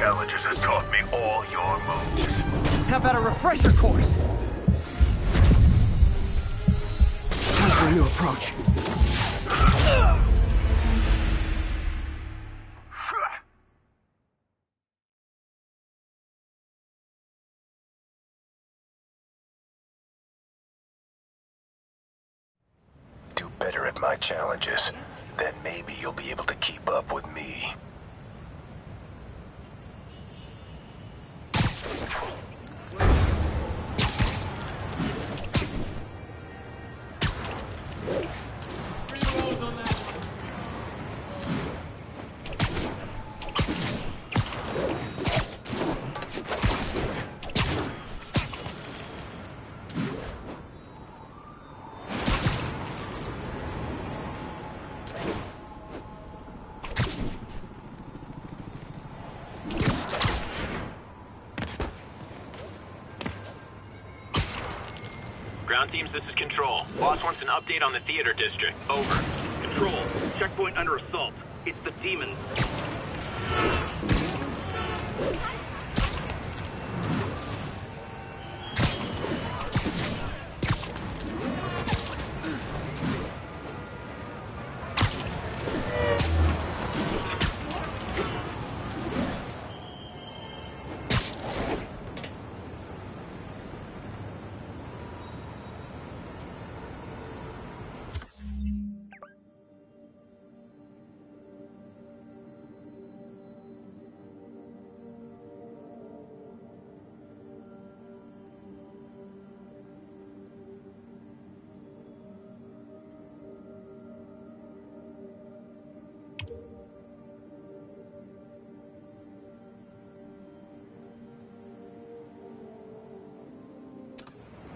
Challenges has taught me all your moves. How about a refresher course? Time for a new approach. Do better at my challenges, then maybe you'll be able to keep up with me. Ground teams, this is Control. Boss wants an update on the theater district. Over. Control. Checkpoint under assault. It's the demons.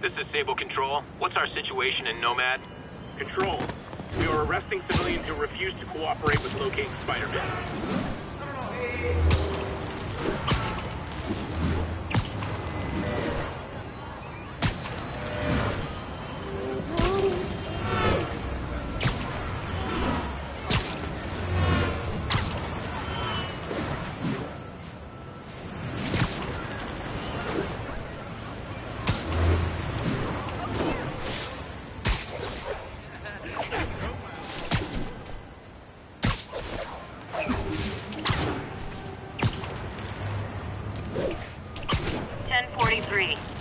This is Sable Control. What's our situation in Nomad? Control. We are arresting civilians who refuse to cooperate with locating Spider-Man.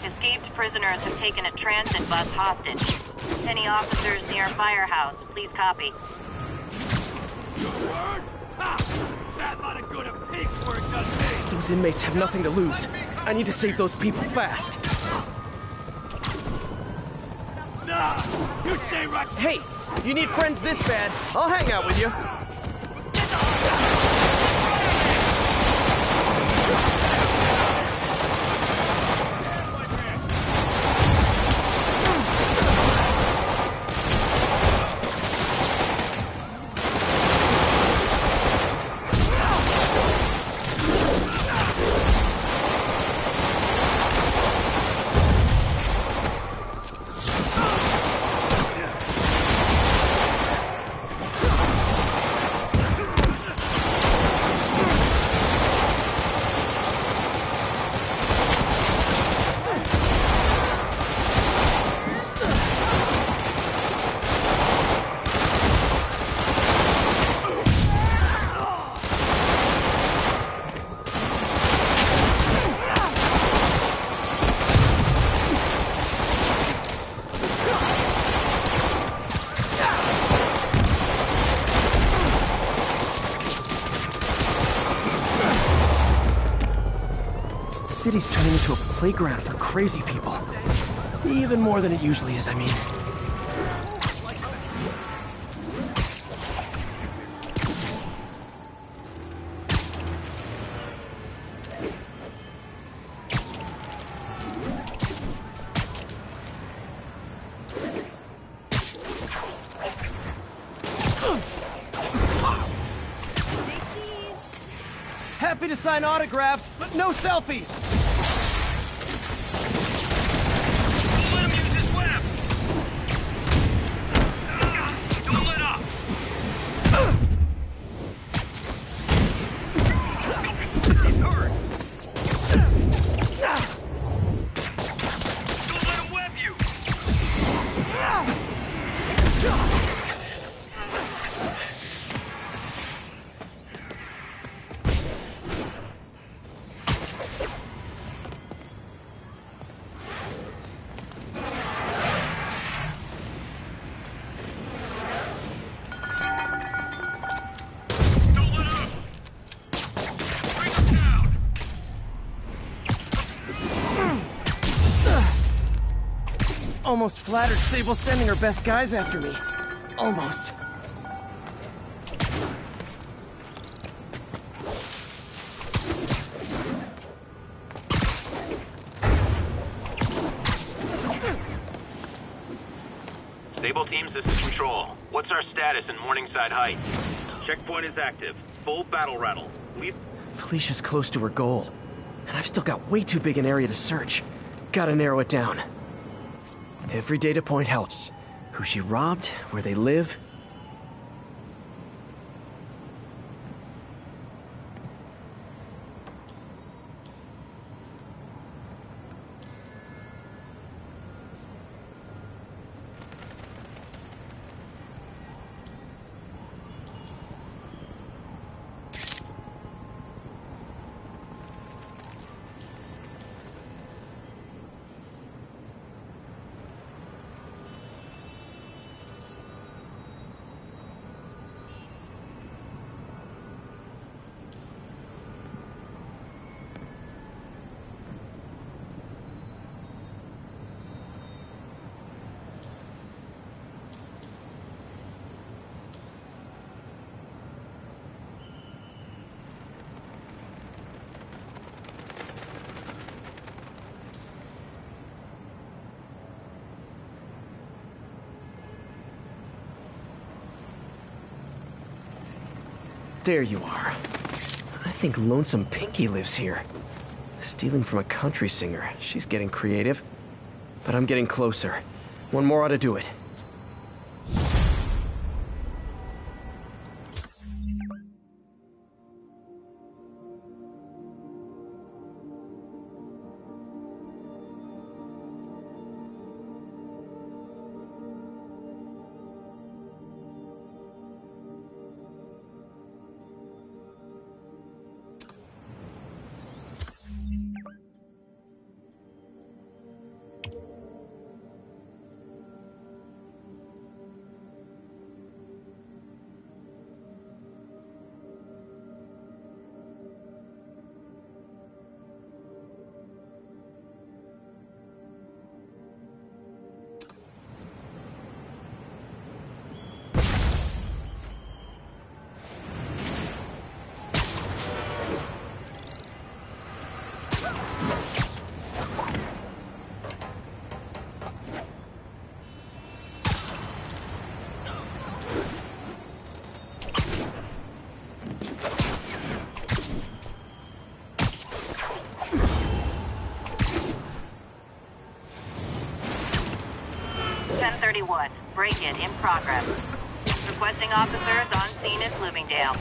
Escaped prisoners have taken a transit bus hostage. Any officers near Firehouse, please copy. Those inmates have nothing to lose. I need to save those people fast. You stay right. Hey, if you need friends this bad, I'll hang out with you. The city's turning into a playground for crazy people. Even more than it usually is, I mean. Happy to sign autographs, but no selfies! Let him use his web! Don't let up! He's hurt! almost flattered Sable's sending her best guys after me. Almost. Stable teams, this is Control. What's our status in Morningside Heights? Checkpoint is active. Full battle rattle. Felicia's close to her goal, and I've still got way too big an area to search. Gotta narrow it down. Every data point helps. Who she robbed, where they live. There you are. I think Lonesome Pinky lives here. Stealing from a country singer. She's getting creative. But I'm getting closer. One more ought to do it. Break-in in progress. Requesting officers on scene at Bloomingdale.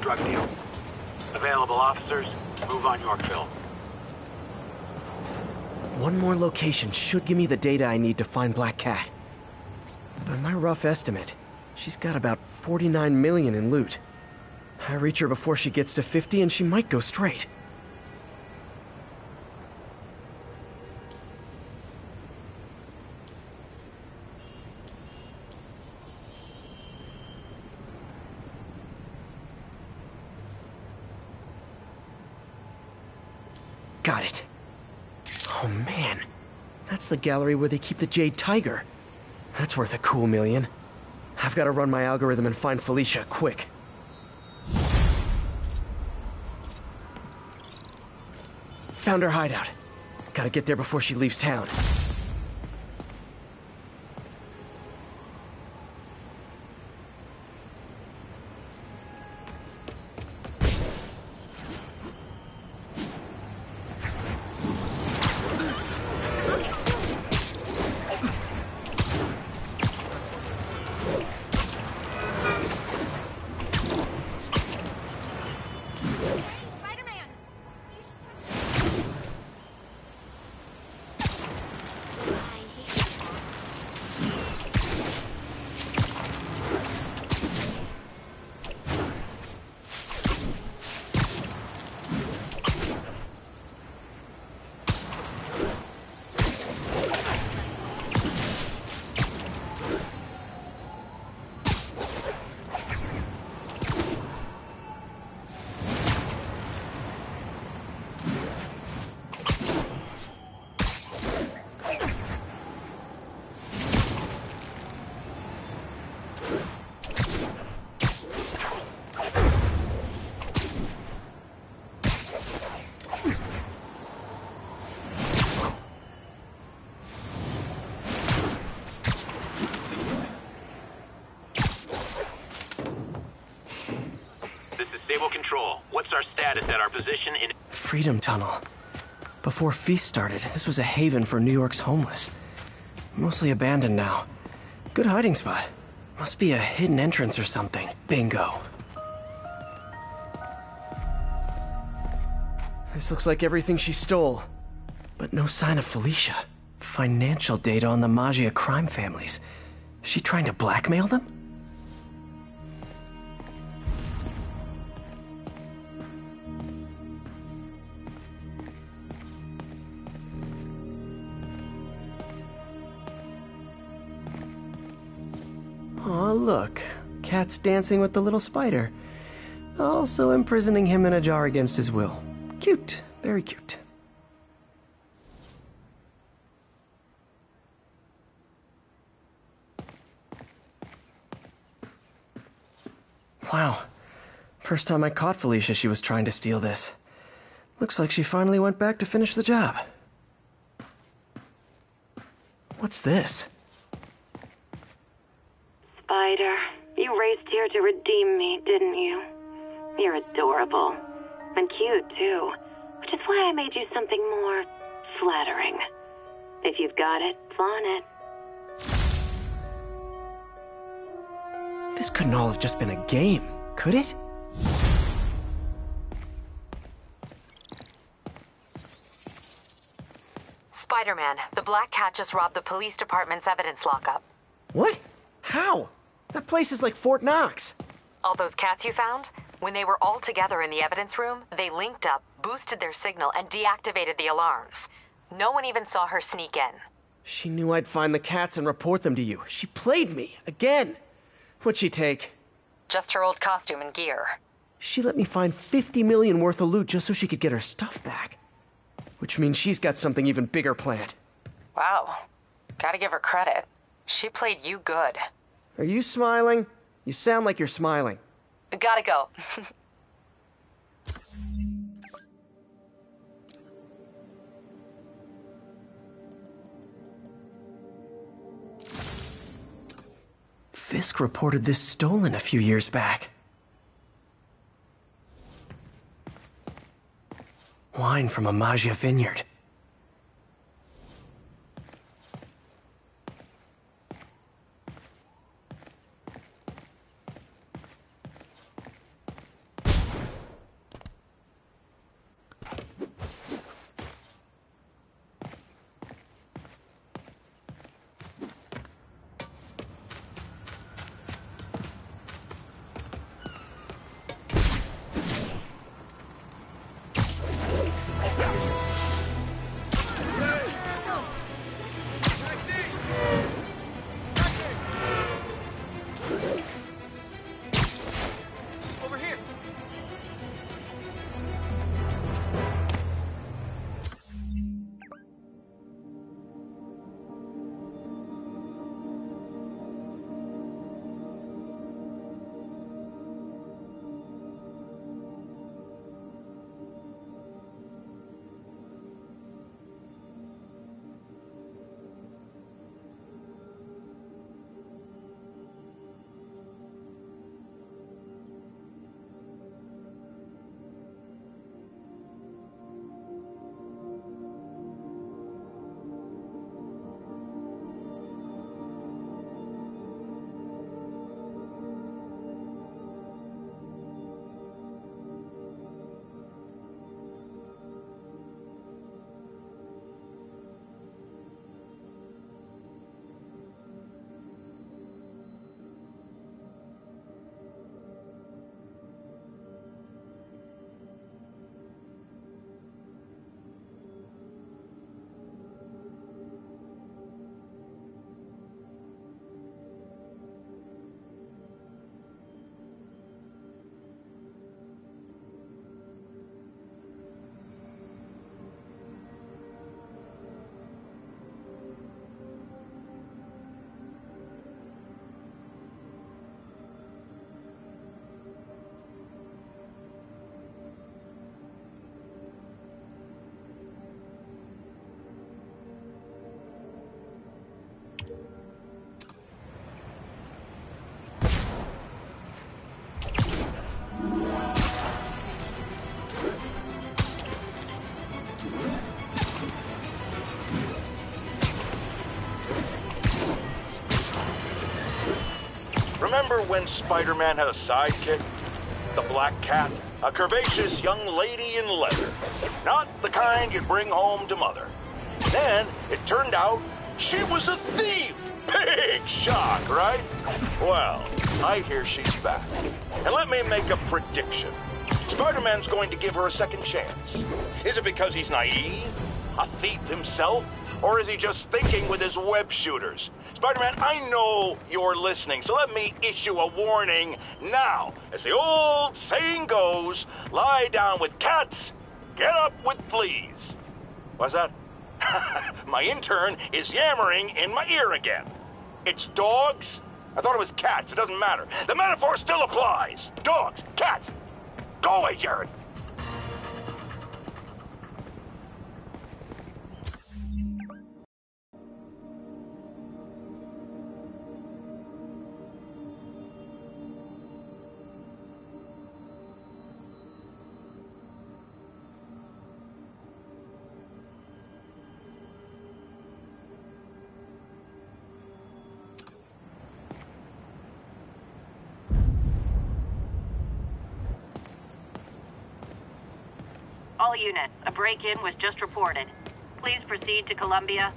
Drug deal. Available officers, move on Yorkville. One more location should give me the data I need to find Black Cat. By my rough estimate, she's got about 49 million in loot. I reach her before she gets to 50 and she might go straight. Got it. Oh man, that's the gallery where they keep the Jade Tiger. That's worth a cool million. I've got to run my algorithm and find Felicia, quick. Found her hideout. Gotta get there before she leaves town. Freedom Tunnel. Before Feast started, this was a haven for New York's homeless. Mostly abandoned now. Good hiding spot. Must be a hidden entrance or something. Bingo. This looks like everything she stole. But no sign of Felicia. Financial data on the Maggia crime families. Is she trying to blackmail them? Aw, look. Cat's dancing with the little spider. Also imprisoning him in a jar against his will. Cute. Very cute. Wow. First time I caught Felicia, she was trying to steal this. Looks like she finally went back to finish the job. What's this? Spider, you raced here to redeem me, didn't you? You're adorable. And cute, too. Which is why I made you something more flattering. If you've got it, flaunt it. This couldn't all have just been a game, could it? Spider-Man, the Black Cat just robbed the police department's evidence lockup. What? How? That place is like Fort Knox. All those cats you found? When they were all together in the evidence room, they linked up, boosted their signal, and deactivated the alarms. No one even saw her sneak in. She knew I'd find the cats and report them to you. She played me, again. What'd she take? Just her old costume and gear. She let me find 50 million worth of loot just so she could get her stuff back. Which means she's got something even bigger planned. Wow. Gotta give her credit. She played you good. Are you smiling? You sound like you're smiling. Gotta go. Fisk reported this stolen a few years back. Wine from a Maggia vineyard. remember when Spider-Man had a sidekick? The Black Cat, a curvaceous young lady in leather. Not the kind you'd bring home to mother. Then, it turned out, she was a thief! Big shock, right? Well, I hear she's back. And let me make a prediction. Spider-Man's going to give her a second chance. Is it because he's naive? A thief himself? Or is he just thinking with his web shooters? Spider-Man, I know you're listening, so let me issue a warning now. As the old saying goes, lie down with cats, get up with fleas. What's that? My intern is yammering in my ear again. It's dogs? I thought it was cats. It doesn't matter. The metaphor still applies. Dogs, cats. Go away, Jared. All units, a break-in was just reported. Please proceed to Columbia.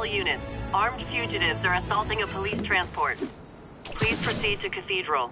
Units, armed fugitives are assaulting a police transport. Please proceed to Cathedral.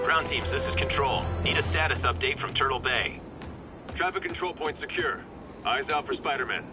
Ground teams, this is Control. Need a status update from Turtle Bay. Traffic control point secure. Eyes out for Spider-Man.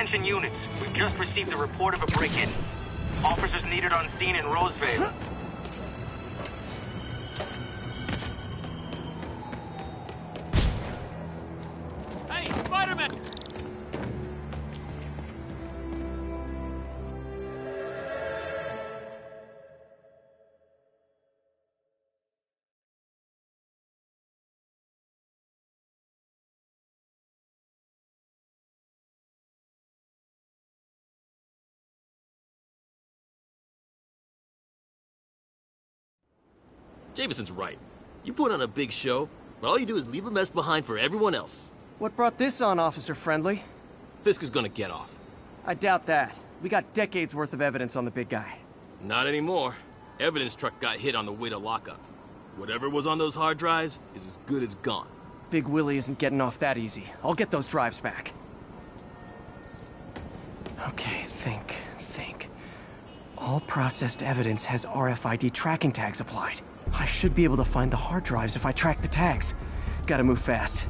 Attention units, we've just received a report of a break-in. Officers needed on scene in Roseville. Hey, Spider-Man! Jameson's right. You put on a big show, but all you do is leave a mess behind for everyone else. What brought this on, Officer Friendly? Fisk is gonna get off. I doubt that. We got decades worth of evidence on the big guy. Not anymore. Evidence truck got hit on the way to lockup. Whatever was on those hard drives is as good as gone. Big Willie isn't getting off that easy. I'll get those drives back. Okay, think. All processed evidence has RFID tracking tags applied. I should be able to find the hard drives if I track the tags. Gotta move fast.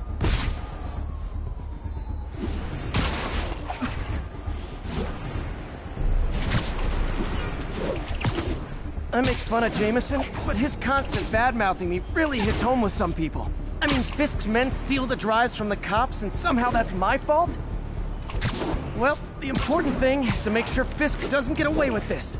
I make fun of Jameson, but his constant bad-mouthing me really hits home with some people. I mean, Fisk's men steal the drives from the cops, and somehow that's my fault? Well, the important thing is to make sure Fisk doesn't get away with this.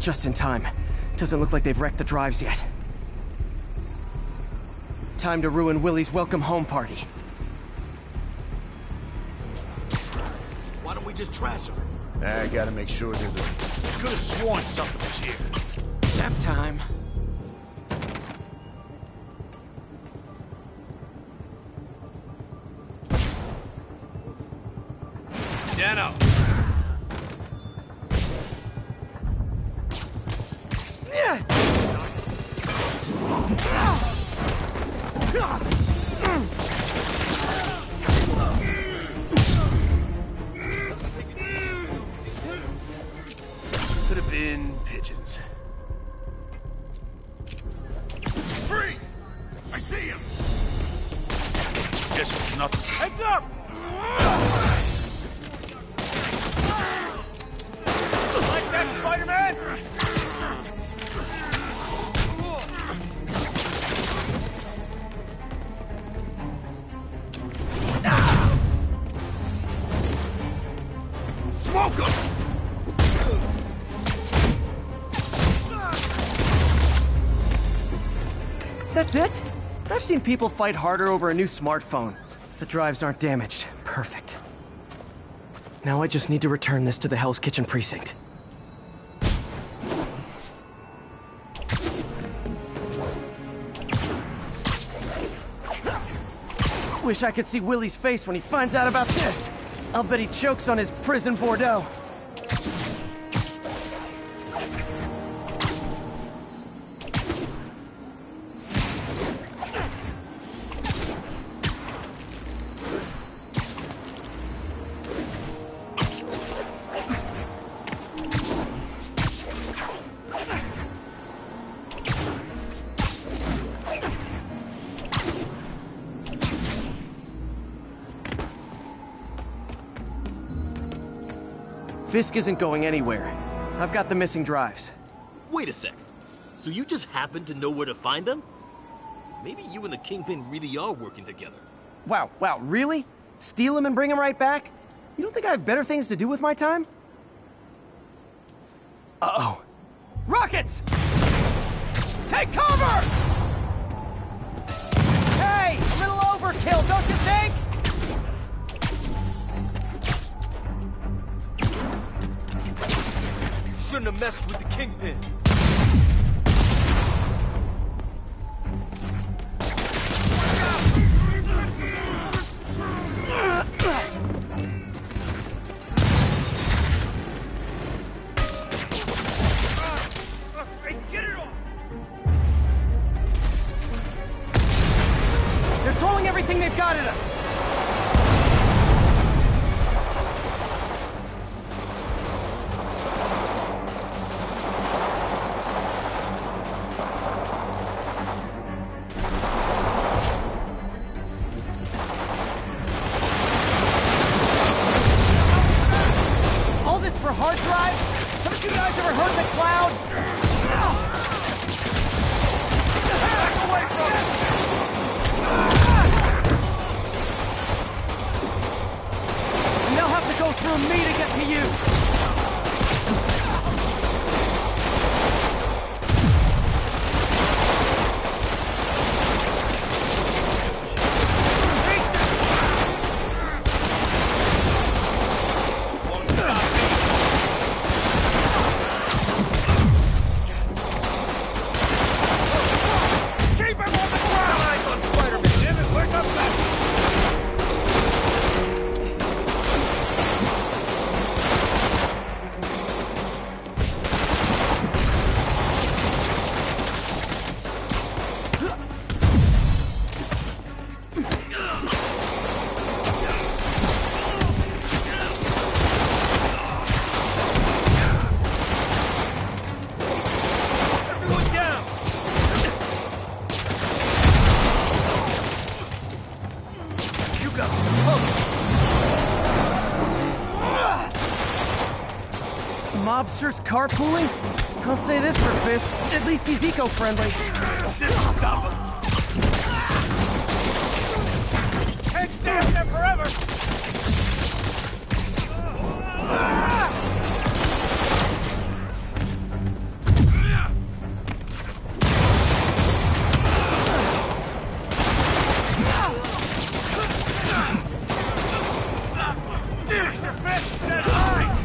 Just in time. Doesn't look like they've wrecked the drives yet. Time to ruin Willie's welcome home party. Why don't we just trash him? I gotta make sure there's a... Could have sworn something was here. Nap time. Dano! Could have been pigeons. Free! I see him! Guess it's nothing. Heads up! Like that, Spider-Man? Smoke him! That's it? I've seen people fight harder over a new smartphone. The drives aren't damaged. Perfect. Now I just need to return this to the Hell's Kitchen precinct. Wish I could see Willie's face when he finds out about this. I'll bet he chokes on his prison Bordeaux. Fisk isn't going anywhere. I've got the missing drives. Wait a sec. So you just happen to know where to find them? Maybe you and the Kingpin really are working together. Wow, really? Steal him and bring him right back? You don't think I have better things to do with my time? Uh-oh. Rockets! Take cover! Hey, a little overkill, don't you think? Shouldn't have messed with the Kingpin. scouted us! All this for hard drive? Haven't you guys ever heard the cloud? Back away from it! And they'll have to go through me to get to you! Mobsters carpooling? I'll say this for Fisk. At least he's eco-friendly. Stop him! Can't stand there forever! There's your fist! That's mine!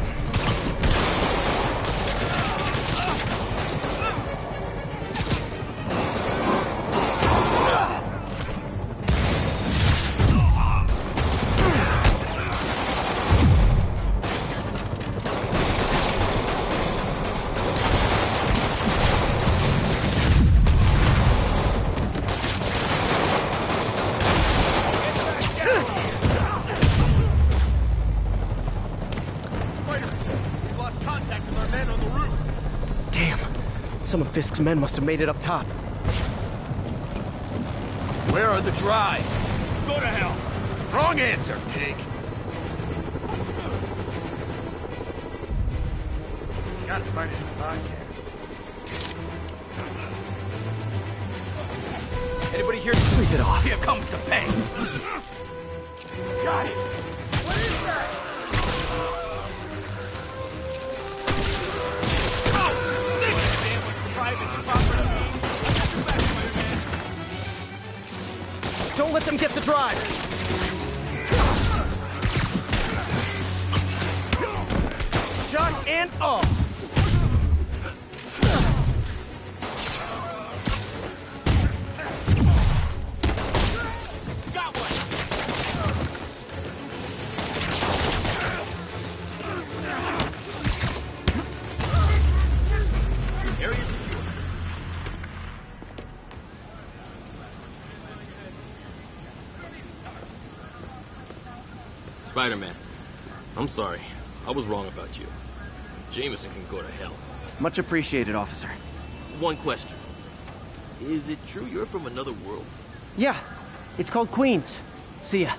Some of Fisk's men must have made it up top. Where are the drive? Go to hell! Wrong answer, pig. Gotta find it in the podcast. Anybody here? Sleep it off. Here comes the pain! Got it! What is that? Don't let them get the drive! Shot and all! Got one! Area secure. Spider-Man, I'm sorry. I was wrong about you. Jameson can go to hell. Much appreciated, officer. One question. Is it true you're from another world? Yeah, it's called Queens. See ya.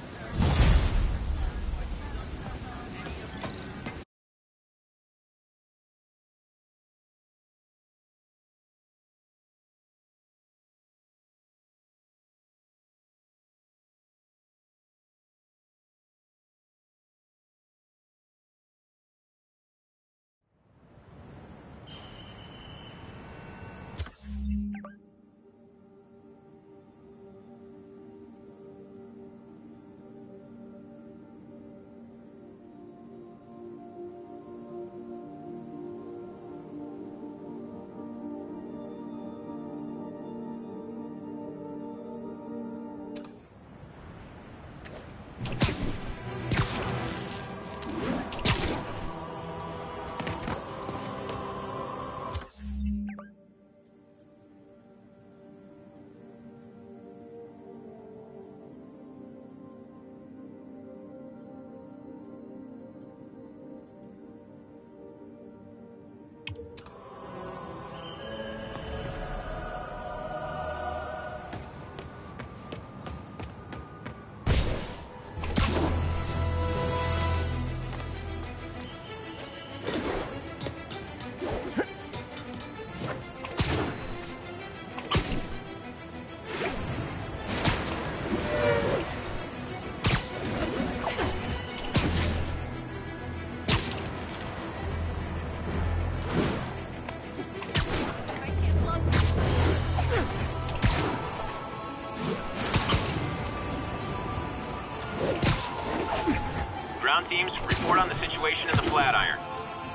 Ground teams, report on the situation in the Flatiron.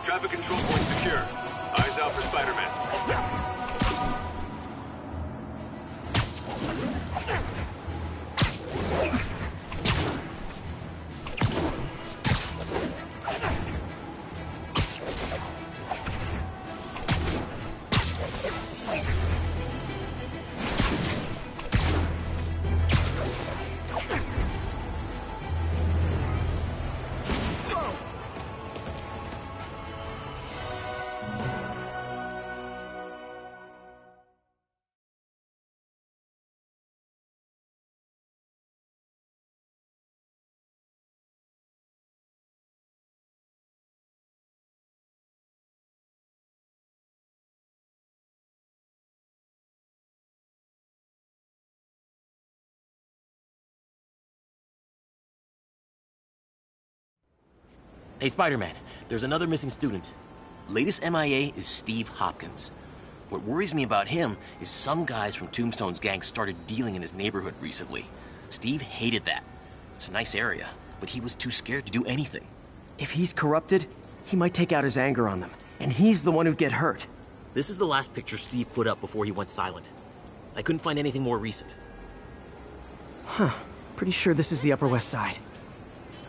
Traffic control point secure. Eyes out for Spider-Man. Hey, Spider-Man, there's another missing student. Latest MIA is Steve Hopkins. What worries me about him is some guys from Tombstone's gang started dealing in his neighborhood recently. Steve hated that. It's a nice area, but he was too scared to do anything. If he's corrupted, he might take out his anger on them, and he's the one who'd get hurt. This is the last picture Steve put up before he went silent. I couldn't find anything more recent. Huh. Pretty sure this is the Upper West Side.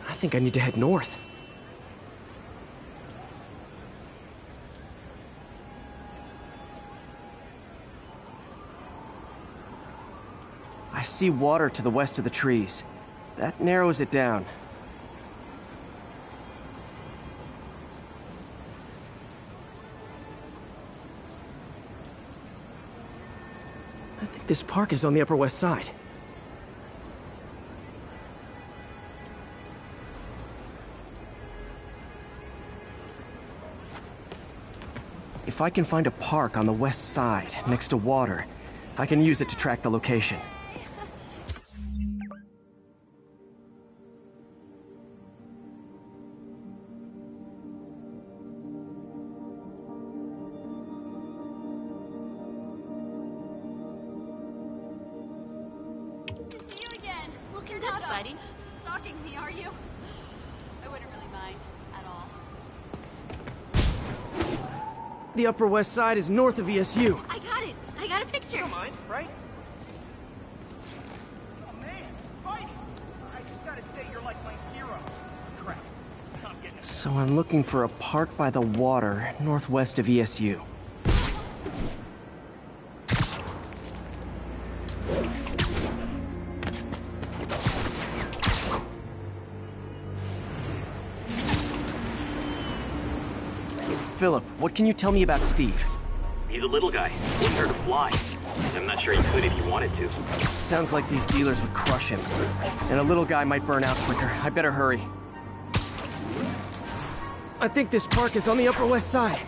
I think I need to head north. I see water to the west of the trees. That narrows it down. I think this park is on the Upper West Side. If I can find a park on the west side, next to water, I can use it to track the location. Stalking me, are you? I wouldn't really mind at all. The Upper West Side is north of ESU. I got it. I got a picture. You don't mind, right? Oh man, Spidey! I just gotta say you're like my hero. Crap. I'm getting it. So I'm looking for a park by the water, northwest of ESU. Philip, what can you tell me about Steve? He's a little guy. He learned to fly. I'm not sure he could if he wanted to. Sounds like these dealers would crush him. And a little guy might burn out quicker. I better hurry. I think this park is on the Upper West Side.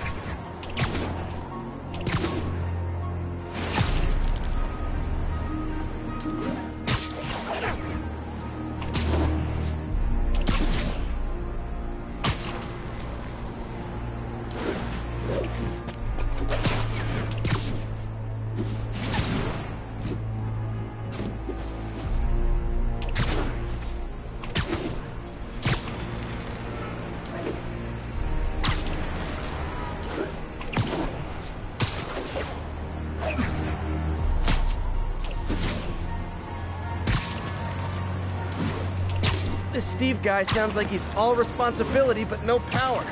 This Steve guy sounds like he's all responsibility but no power.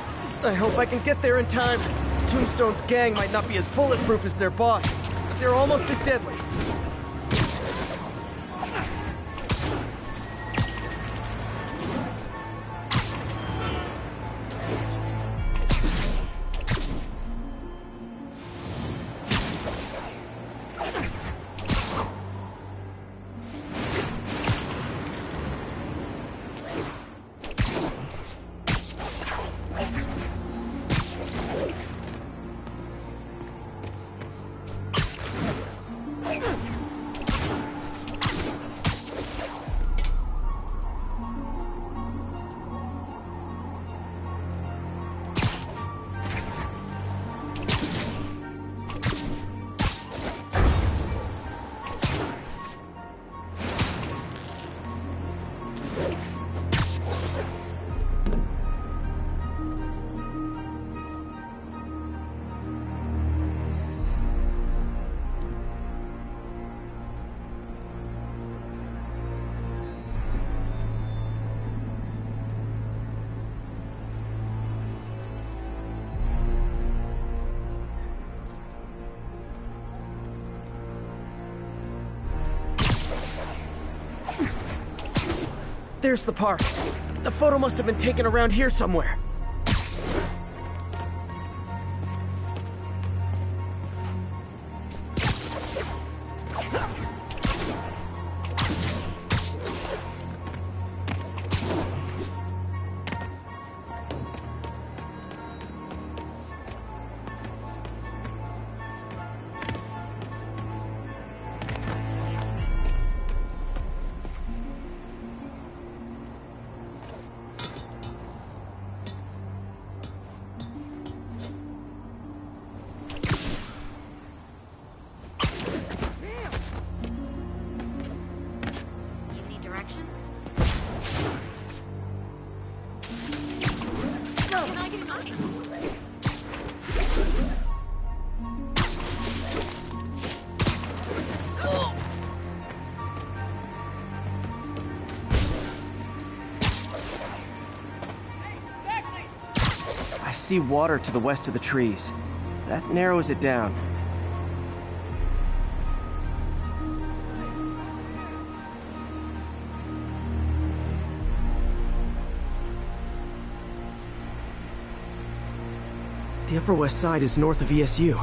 I hope I can get there in time. Tombstone's gang might not be as bulletproof as their boss, but they're almost as deadly. There's the park. The photo must have been taken around here somewhere. I see water to the west of the trees. That narrows it down. The Upper West Side is north of ESU.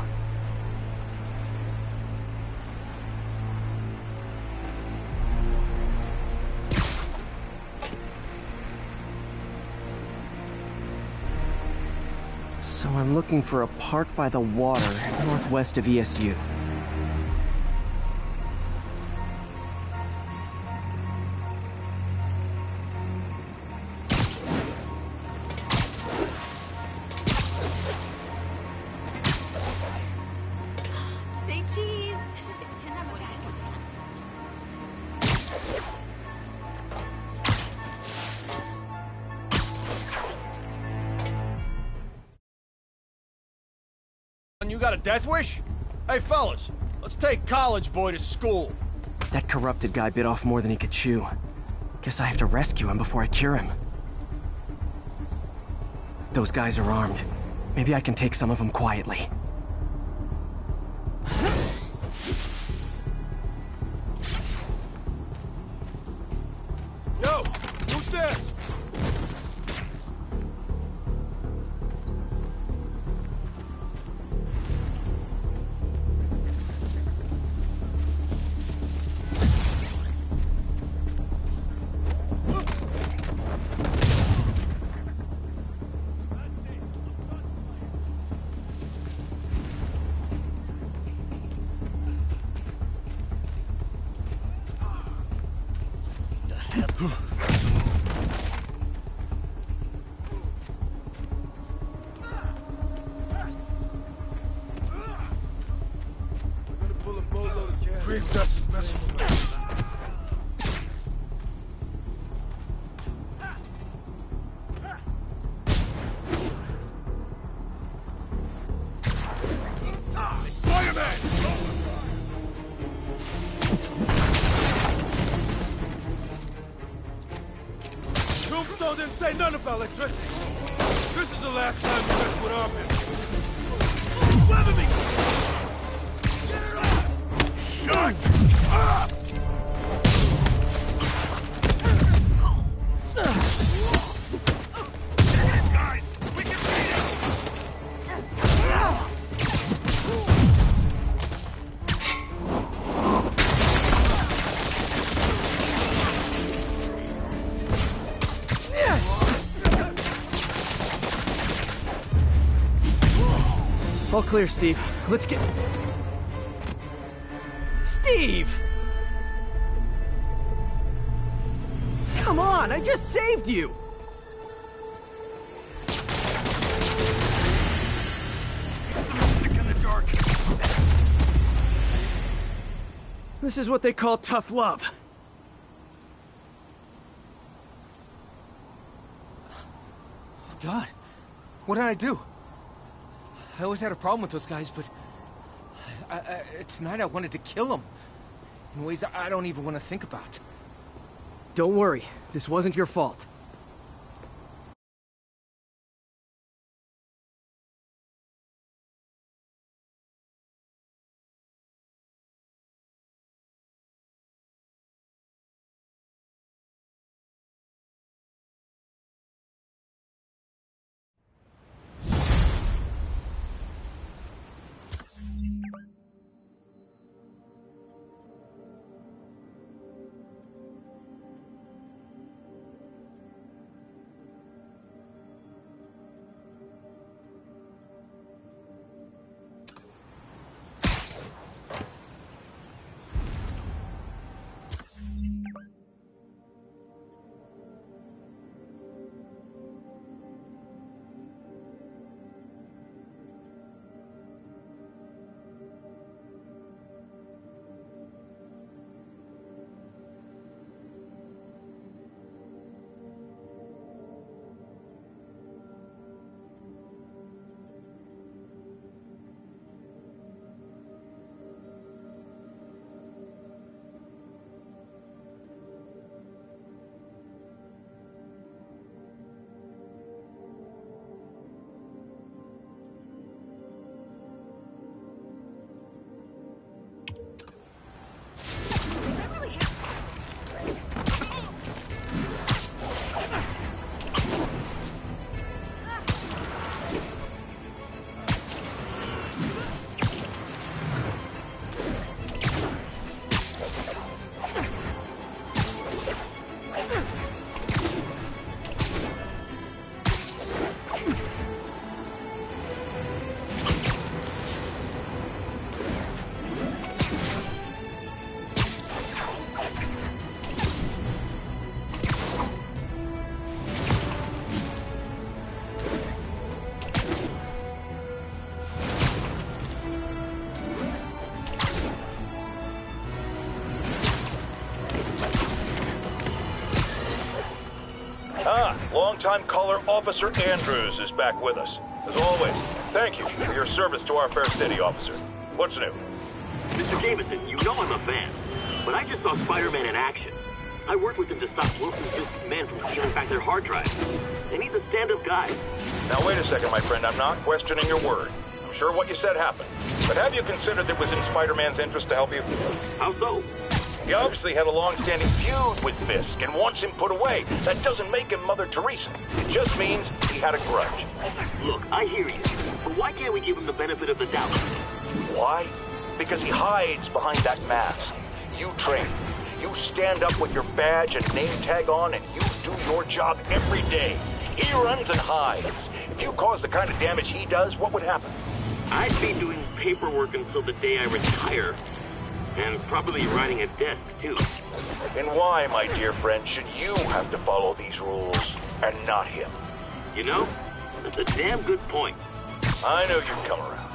So I'm looking for a park by the water northwest of ESU. Say cheese. You got a death wish? Hey fellas, let's take college boy to school. That corrupted guy bit off more than he could chew. Guess I have to rescue him before I cure him. Those guys are armed. Maybe I can take some of them quietly. Yo, who's there? Tombstone didn't say nothing about electricity. This is the last time you mess with our men. Weather me! Get her up! Shut up! Guys, we can beat it! All clear, Steve. Let's get... Steve! Come on, I just saved you! In the dark. This is what they call tough love. God, what did I do? I always had a problem with those guys, but tonight I wanted to kill them in ways I don't even want to think about. Don't worry, this wasn't your fault. Longtime caller Officer Andrews is back with us. As always, thank you for your service to our fair city, officer. What's new? Mr. Jameson, you know I'm a fan, but I just saw Spider-Man in action. I worked with him to stop Wilson's Duke's men from stealing back their hard drives. And he's a stand-up guy. Now wait a second, my friend. I'm not questioning your word. I'm sure what you said happened. But have you considered that it was in Spider-Man's interest to help you? How so? He obviously had a long-standing feud with Fisk and wants him put away. That doesn't make him Mother Teresa. It just means he had a grudge. Look, I hear you. But why can't we give him the benefit of the doubt? Why? Because he hides behind that mask. You train. You stand up with your badge and name tag on, and you do your job every day. He runs and hides. If you cause the kind of damage he does, what would happen? I'd be doing paperwork until the day I retire. And probably riding a desk, too. And why, my dear friend, should you have to follow these rules and not him? You know, that's a damn good point. I knew you'd come around.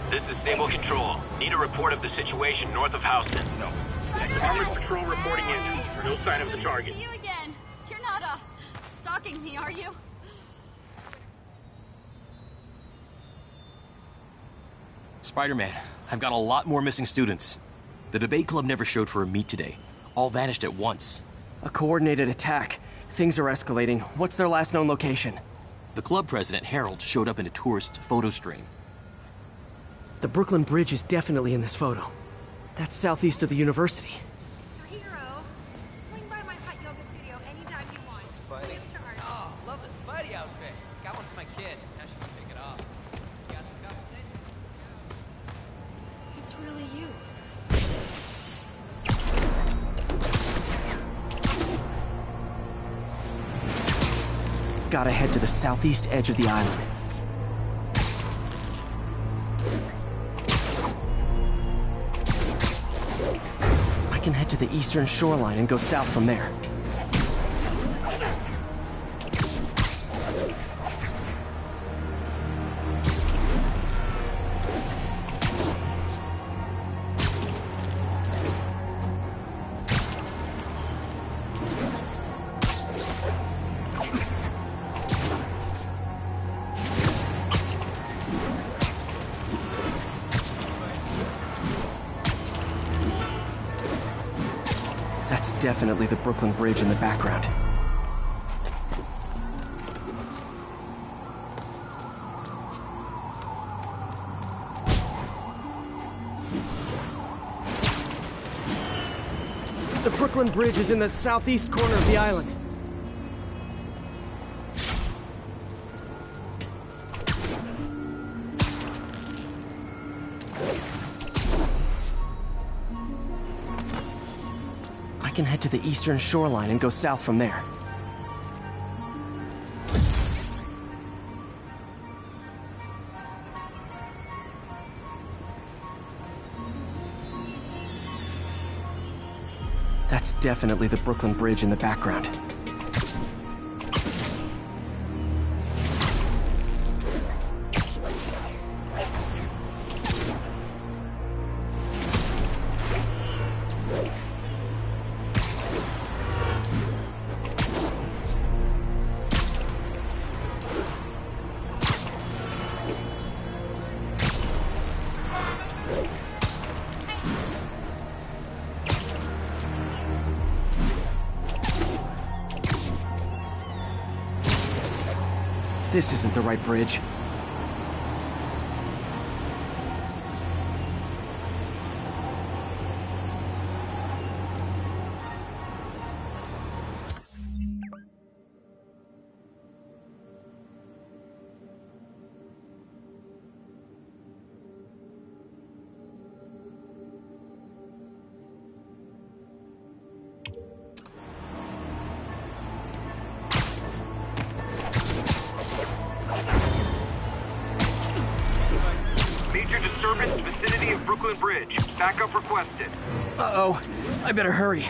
This is Stable Control. Need a report of the situation north of Houston. No. Armored Patrol reporting in. No sign of the target. See you again. You're not, stalking me, are you? Spider-Man, I've got a lot more missing students. The debate club never showed for a meet today. All vanished at once. A coordinated attack. Things are escalating. What's their last known location? The club president, Harold, showed up in a tourist's photo stream. The Brooklyn Bridge is definitely in this photo. That's southeast of the university. Your hero. Swing by my hot yoga studio anytime you want. Spidey. Oh, love the Spidey outfit. Got one for my kid. Now she can pick it up. You got some competition? It's really you. Gotta head to the southeast edge of the island. I can head to the eastern shoreline and go south from there. That's definitely the Brooklyn Bridge in the background. The Brooklyn Bridge is in the southeast corner of the island. I can head to the eastern shoreline and go south from there. That's definitely the Brooklyn Bridge in the background. This isn't the right bridge. Major disturbance vicinity of Brooklyn Bridge. Backup requested. Uh-oh. I better hurry.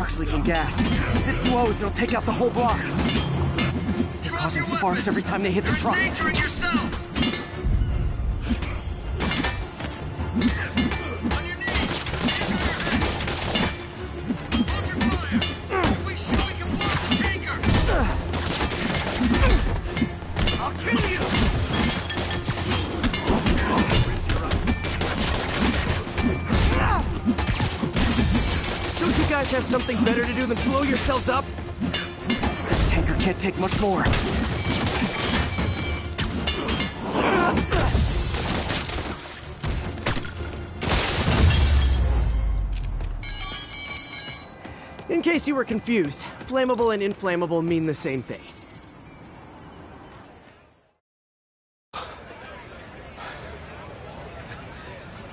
truck's leaking gas. If it blows, it'll take out the whole block. They're causing sparks every time they hit the truck. Endangering yourselves! On your knees! Hold your fire! We sure we can blow the tanker! I'll kill you! Don't you guys have something better to do than blow yourselves up? The tanker can't take much more. In case you were confused, flammable and inflammable mean the same thing.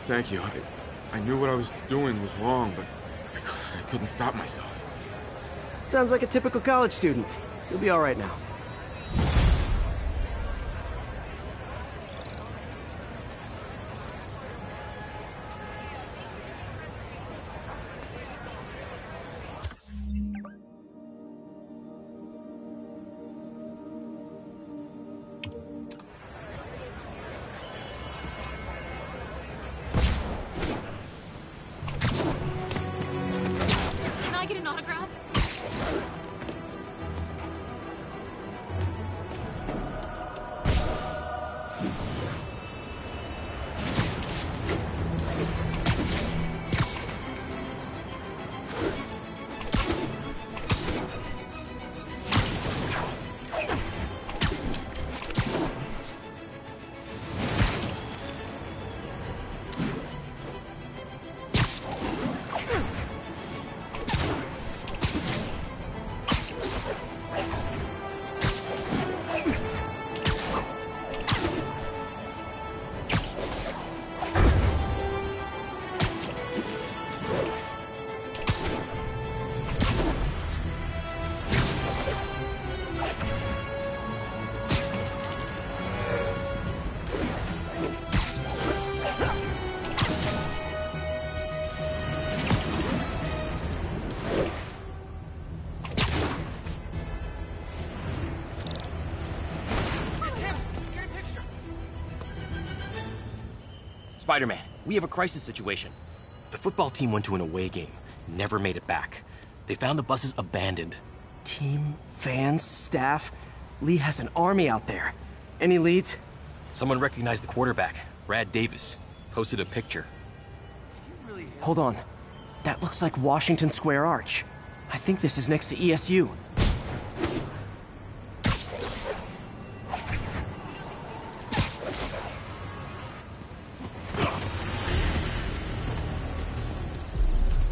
Thank you. I knew what I was doing was wrong, but I couldn't stop myself. Sounds like a typical college student. You'll be all right now. Can I get an autograph? Spider-Man, we have a crisis situation. The football team went to an away game, never made it back. They found the buses abandoned. Team, fans, staff. Lee has an army out there. Any leads? Someone recognized the quarterback, Brad Davis. Posted a picture. Hold on. That looks like Washington Square Arch. I think this is next to ESU.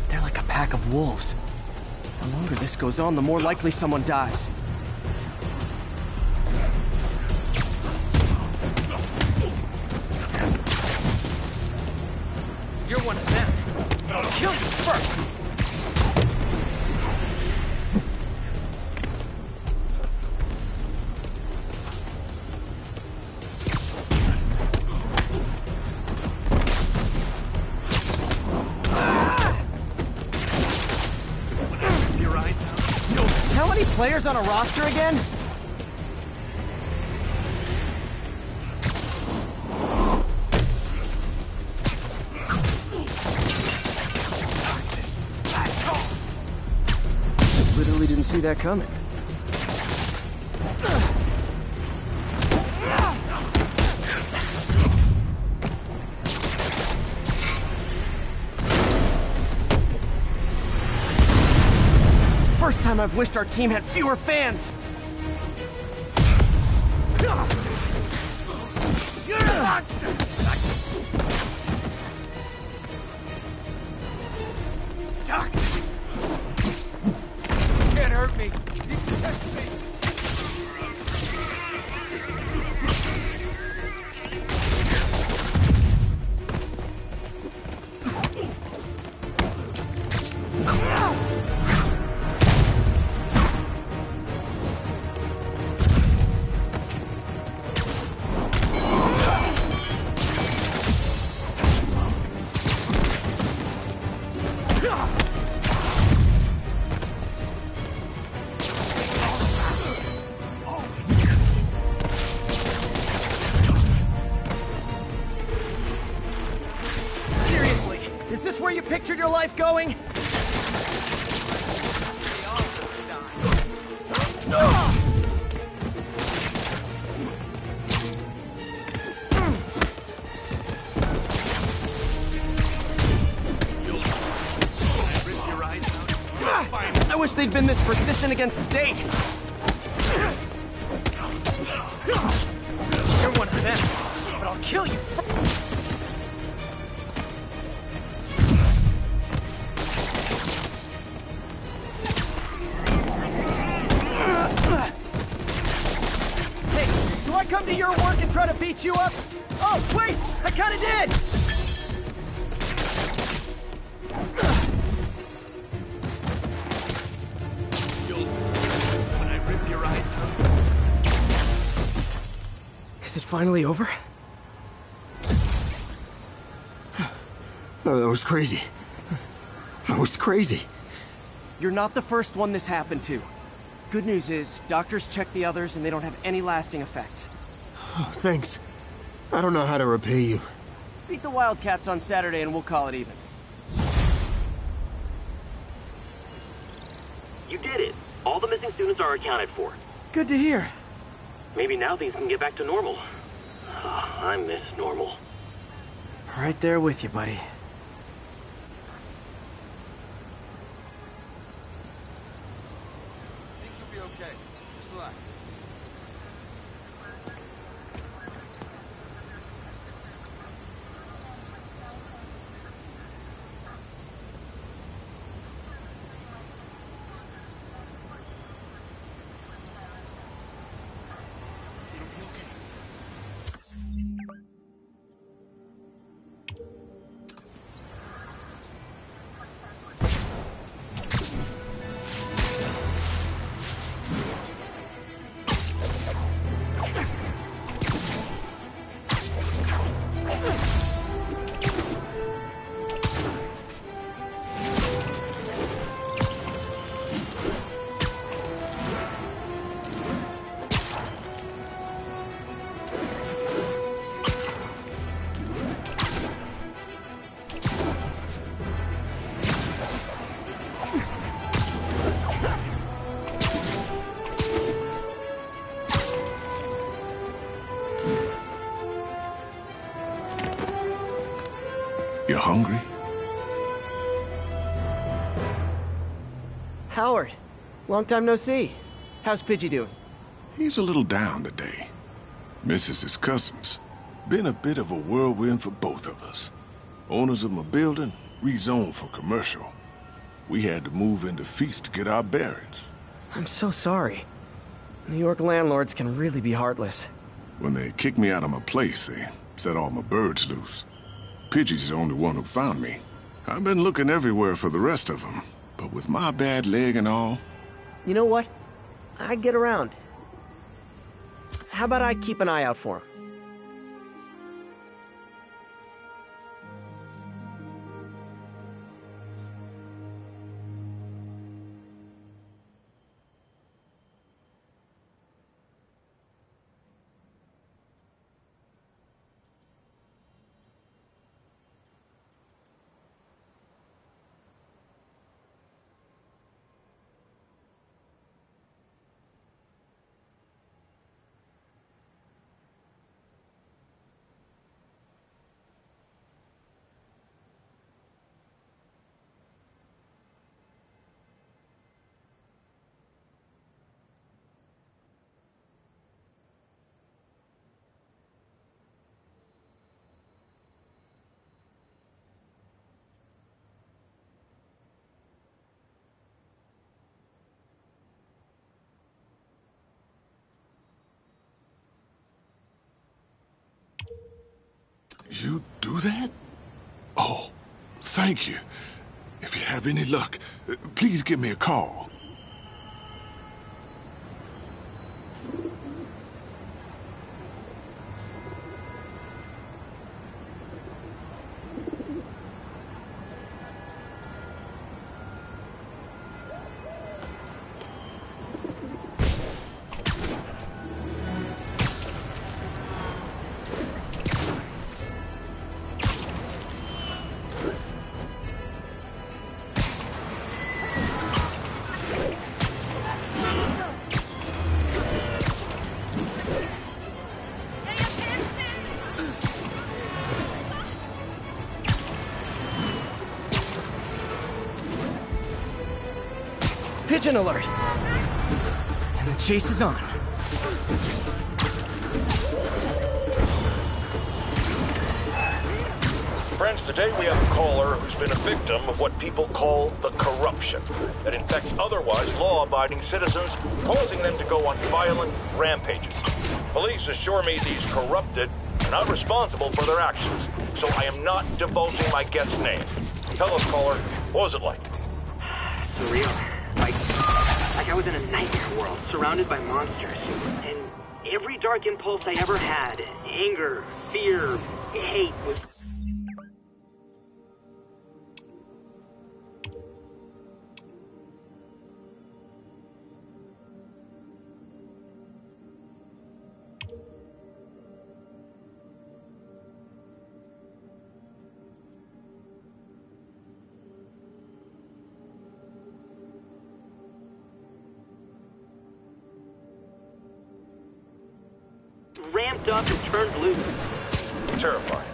They're like a pack of wolves. The longer this goes on, the more likely someone dies. You're one of them. I'll kill you first! Your eyes out. How many players on a roster again? Literally didn't see that coming. First time I've wished our team had fewer fans. You're a monster! Doc! Can't hurt me. You can touch me. Is this where you pictured your life going? I wish they'd been this persistent against State. You're one of them, but I'll kill you. Hey, do I come to your work and try to beat you up? Oh, wait! I kinda did! Is it finally over? Oh, that was crazy. That was crazy. You're not the first one this happened to. Good news is, doctors checked the others and they don't have any lasting effects. Oh, thanks. I don't know how to repay you. Beat the Wildcats on Saturday and we'll call it even. You did it. All the missing students are accounted for. Good to hear. Maybe now things can get back to normal. I miss normal. Right there with you, buddy. Things will be okay. Just relax. You hungry? Howard, long time no see. How's Pidgey doing? He's a little down today. Misses his cousins. Been a bit of a whirlwind for both of us. Owners of my building rezoned for commercial. We had to move into Feast to get our bearings. I'm so sorry. New York landlords can really be heartless. When they kicked me out of my place, they set all my birds loose. Pidgey's the only one who found me. I've been looking everywhere for the rest of them, but with my bad leg and all... You know what? I'd get around. How about I keep an eye out for him? You do that? Oh, thank you. If you have any luck, please give me a call. Pigeon alert! And the chase is on. Friends, today we have a caller who's been a victim of what people call the corruption that infects otherwise law-abiding citizens, causing them to go on violent rampages. Police assure me these corrupted are not responsible for their actions, so I am not divulging my guest's name. Tell us, caller, what was it like? Surreal. Like I was in a nightmare world, surrounded by monsters. And every dark impulse I ever had, anger, fear, hate, was... ramped up and turned loose. Terrifying.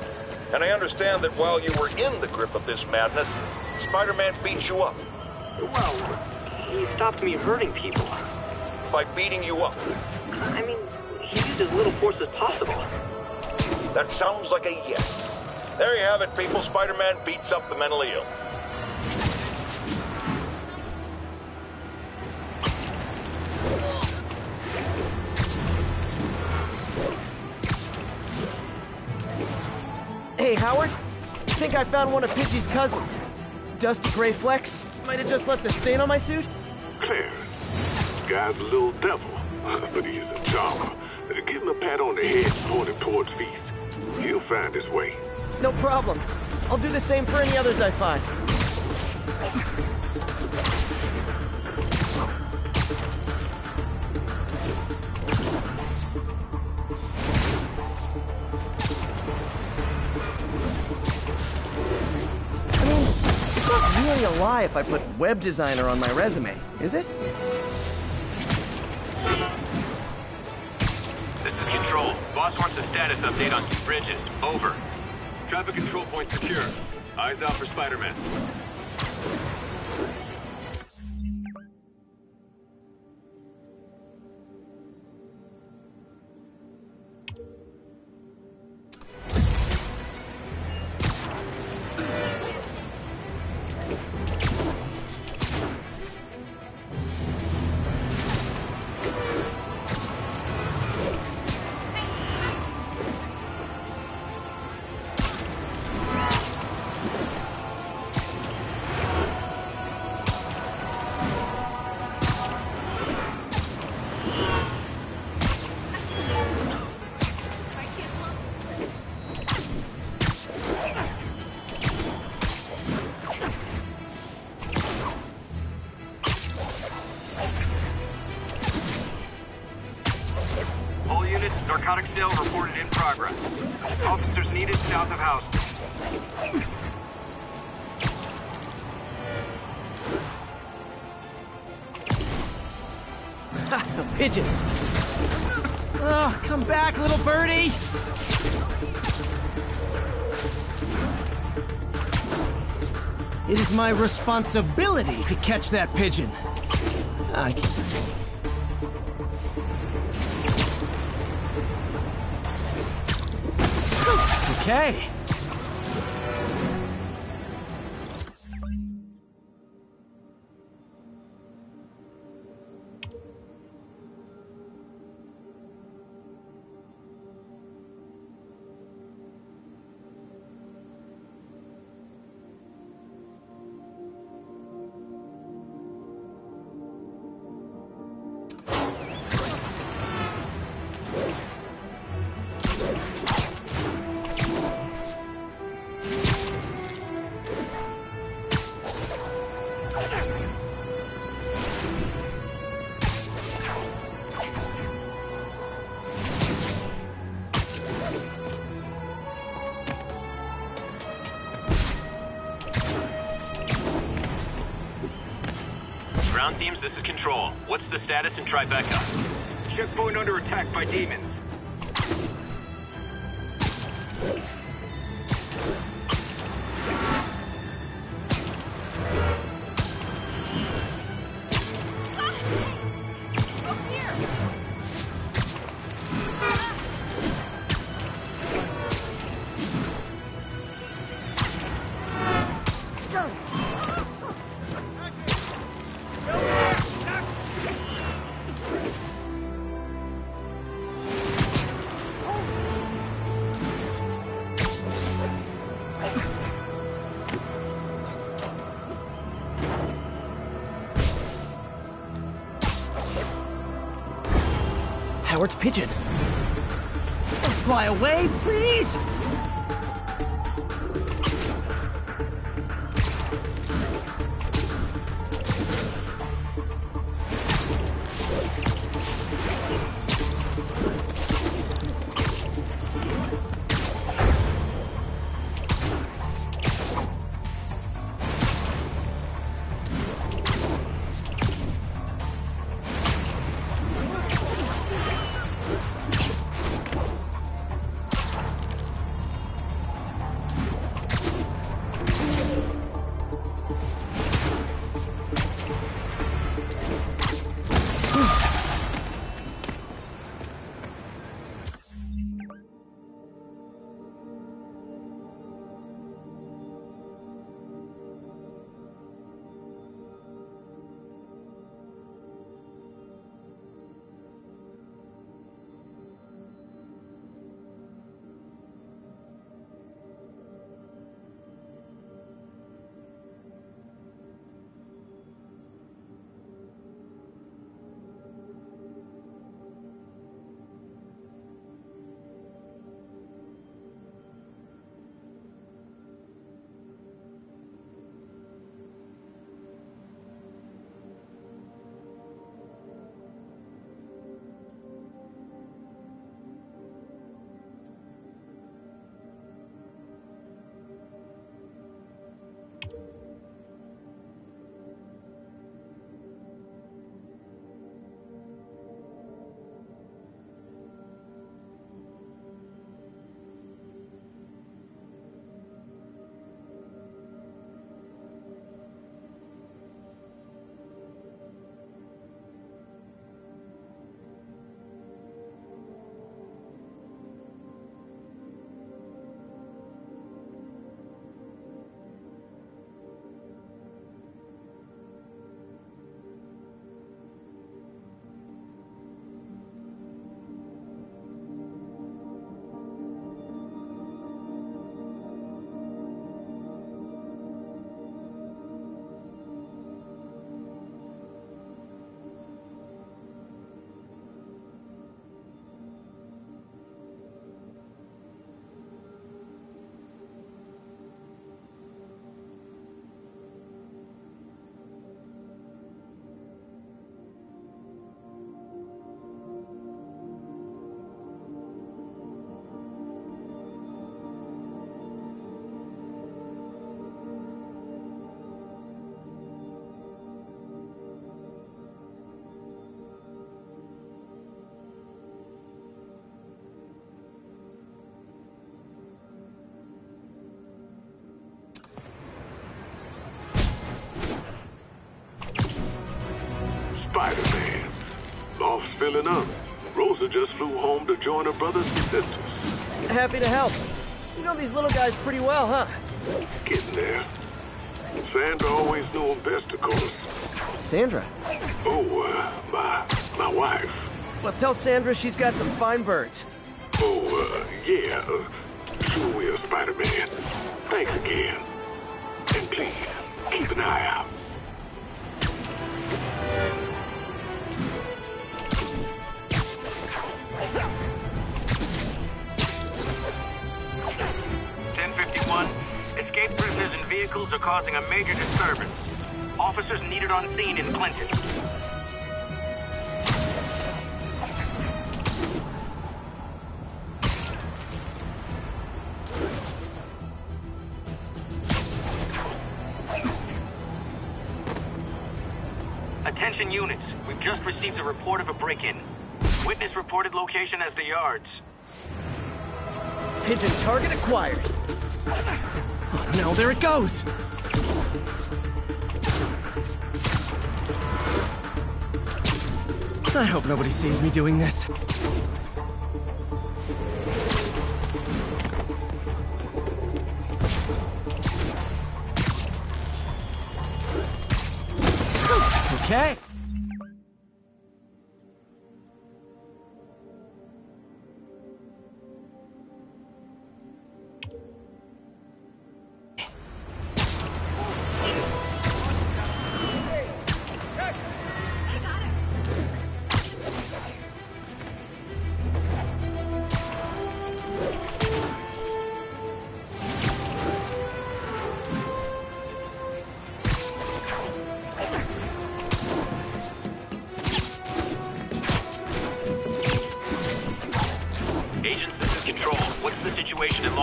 And I understand that while you were in the grip of this madness, Spider-Man beat you up. Well, he stopped me hurting people. By beating you up? I mean, he used as little force as possible. That sounds like a yes. There you have it, people. Spider-Man beats up the mentally ill. Hey, Howard. I think I found one of Pidgey's cousins. Dusty Gray Flex. Might have just left a stain on my suit. Clarence, guy's a little devil, but he's a charmer. Give him a pat on the head and point him towards Feast. He'll find his way. No problem. I'll do the same for any others I find. Really a lie if I put web designer on my resume, is it? This is Control. Boss wants a status update on 2 bridges. Over. Traffic control point secure. Eyes out for Spider-Man. Narcotic sale reported in progress. Officers needed south of house. A pigeon. Oh, come back, little birdie! It is my responsibility to catch that pigeon. Okay. Ground teams, this is Control. What's the status in Tribeca? Checkpoint under attack by demons. it's Pigeon. Fly away, please! Spider-Man. Loft's filling up. Rosa just flew home to join her brothers and sisters. Happy to help. You know these little guys pretty well, huh? Getting there. Sandra always knew him best, of course. Sandra? Oh, my wife. Well, tell Sandra she's got some fine birds. Oh, yeah. Sure will, Spider-Man. Thanks again. And please, keep an eye out. Escaped prisoners and vehicles are causing a major disturbance. Officers needed on scene in Clinton. Attention units, we've just received a report of a break-in. Witness reported location as the yards. Pigeon target acquired. Oh, no, there it goes! I hope nobody sees me doing this. Okay.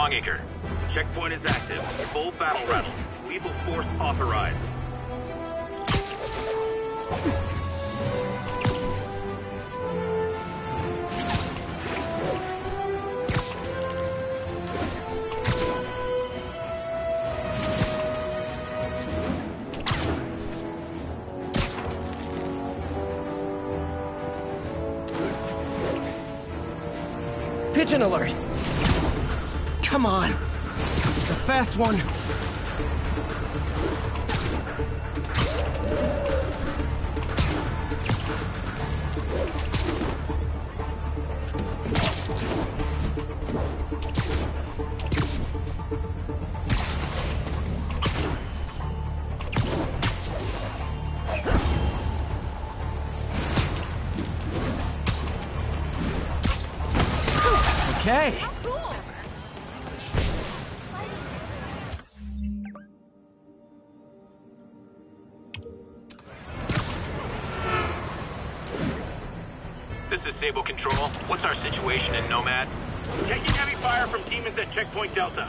Longacre. Checkpoint is active. Full battle rattle. Lethal force authorized. Pigeon alert! Come on! The fast one! Okay. This is Sable Control. What's our situation in Nomad? Taking heavy fire from demons at Checkpoint Delta.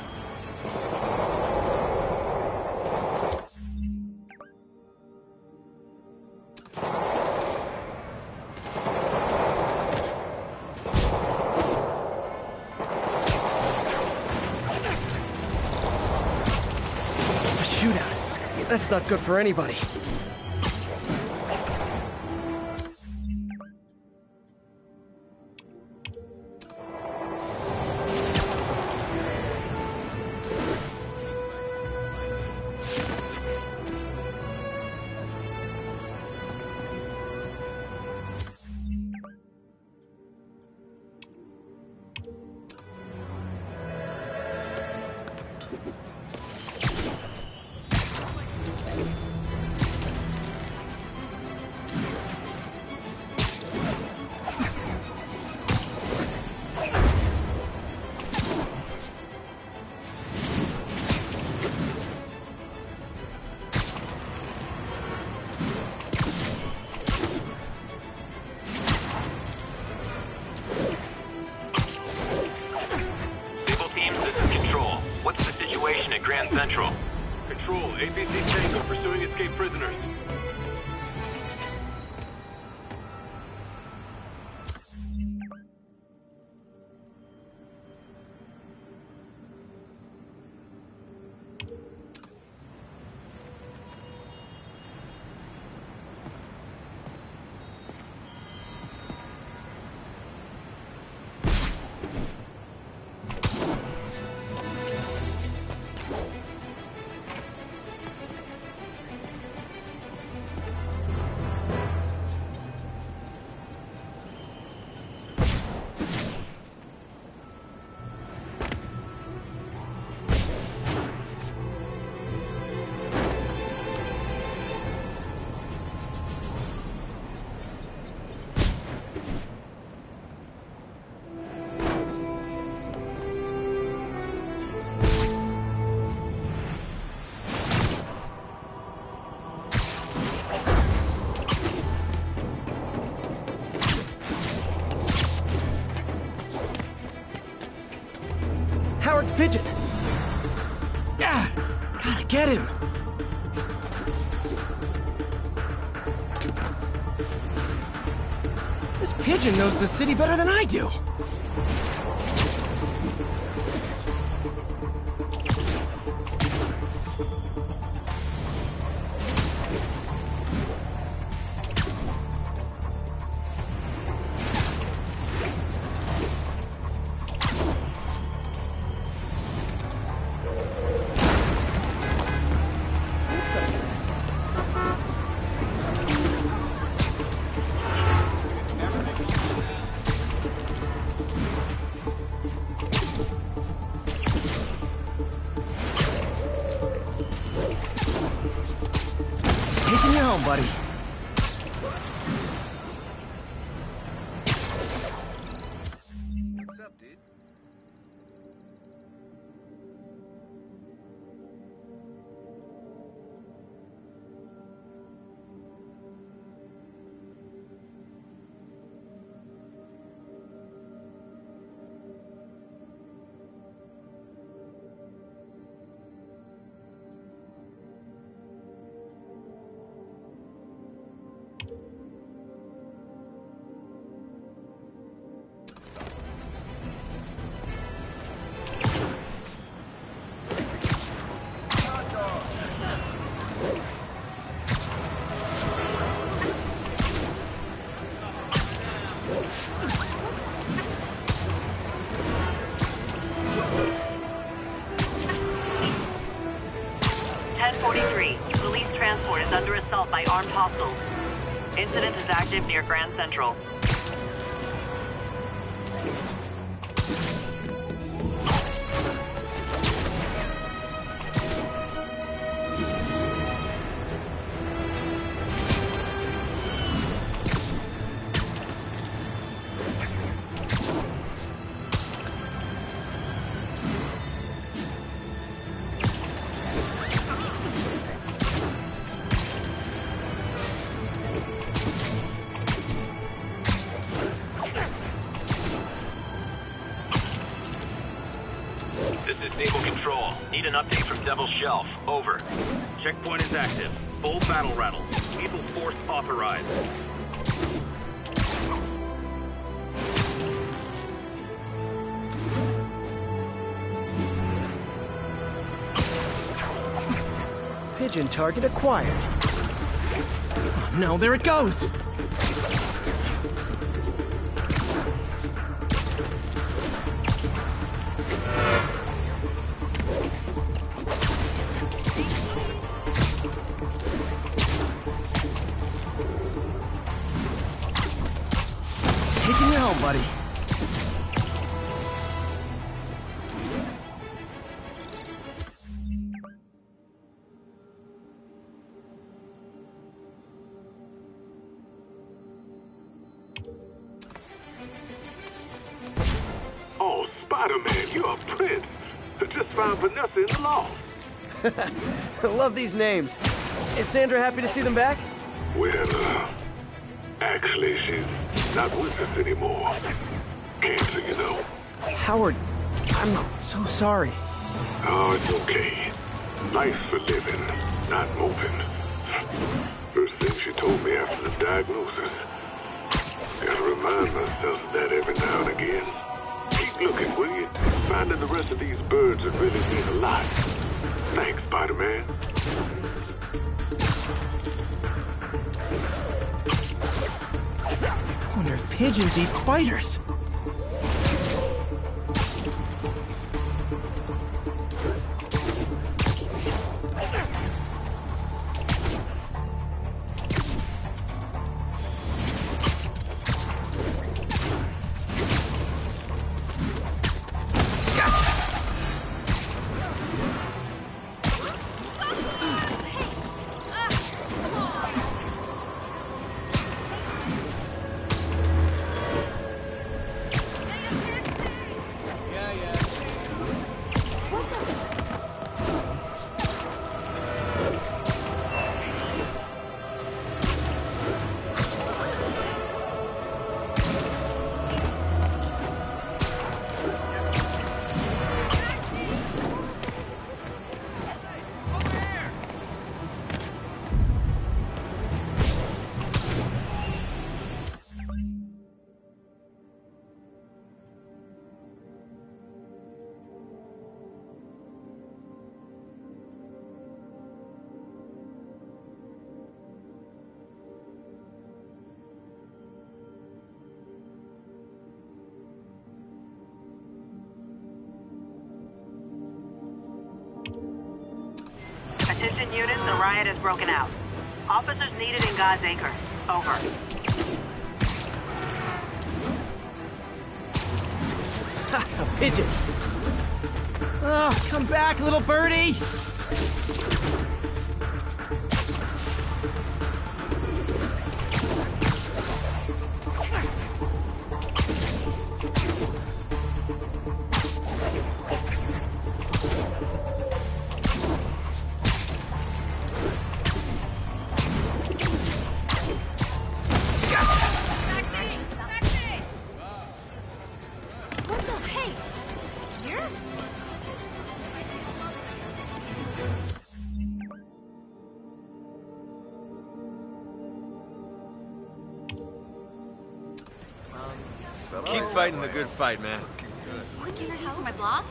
A shootout. That's not good for anybody. Central. Control, APC Tango pursuing escaped prisoners. Howard's pigeon! Ah! Gotta get him! This pigeon knows the city better than I do! Taking you home, buddy. What's up, dude? is under assault by armed hostiles. Incident is active near Grand Central. Need an update from Devil's Shelf. Over. Checkpoint is active. Full battle rattle. Lethal force authorized. Pigeon target acquired. Oh, no, there it goes! Taking you home, buddy. Oh, Spider-Man, you're a prince. I just found Vanessa in the loft. I love these names. Is Sandra happy to see them back? Well, actually, she's not with us anymore. Cancer, you know. Howard, I'm so sorry. Oh, it's okay. Life's for living, not moving. First thing she told me after the diagnosis. Gotta remind myself of that every now and again. Keep looking, will you? Finding the rest of these birds would really mean a lot. Thanks, Spider-Man. I wonder if pigeons eat spiders. Attention units, the riot has broken out. Officers needed in God's Acre. Over. A pigeon. Oh, come back, little birdie! Keep fighting the good fight, man. Looking for help for my blog?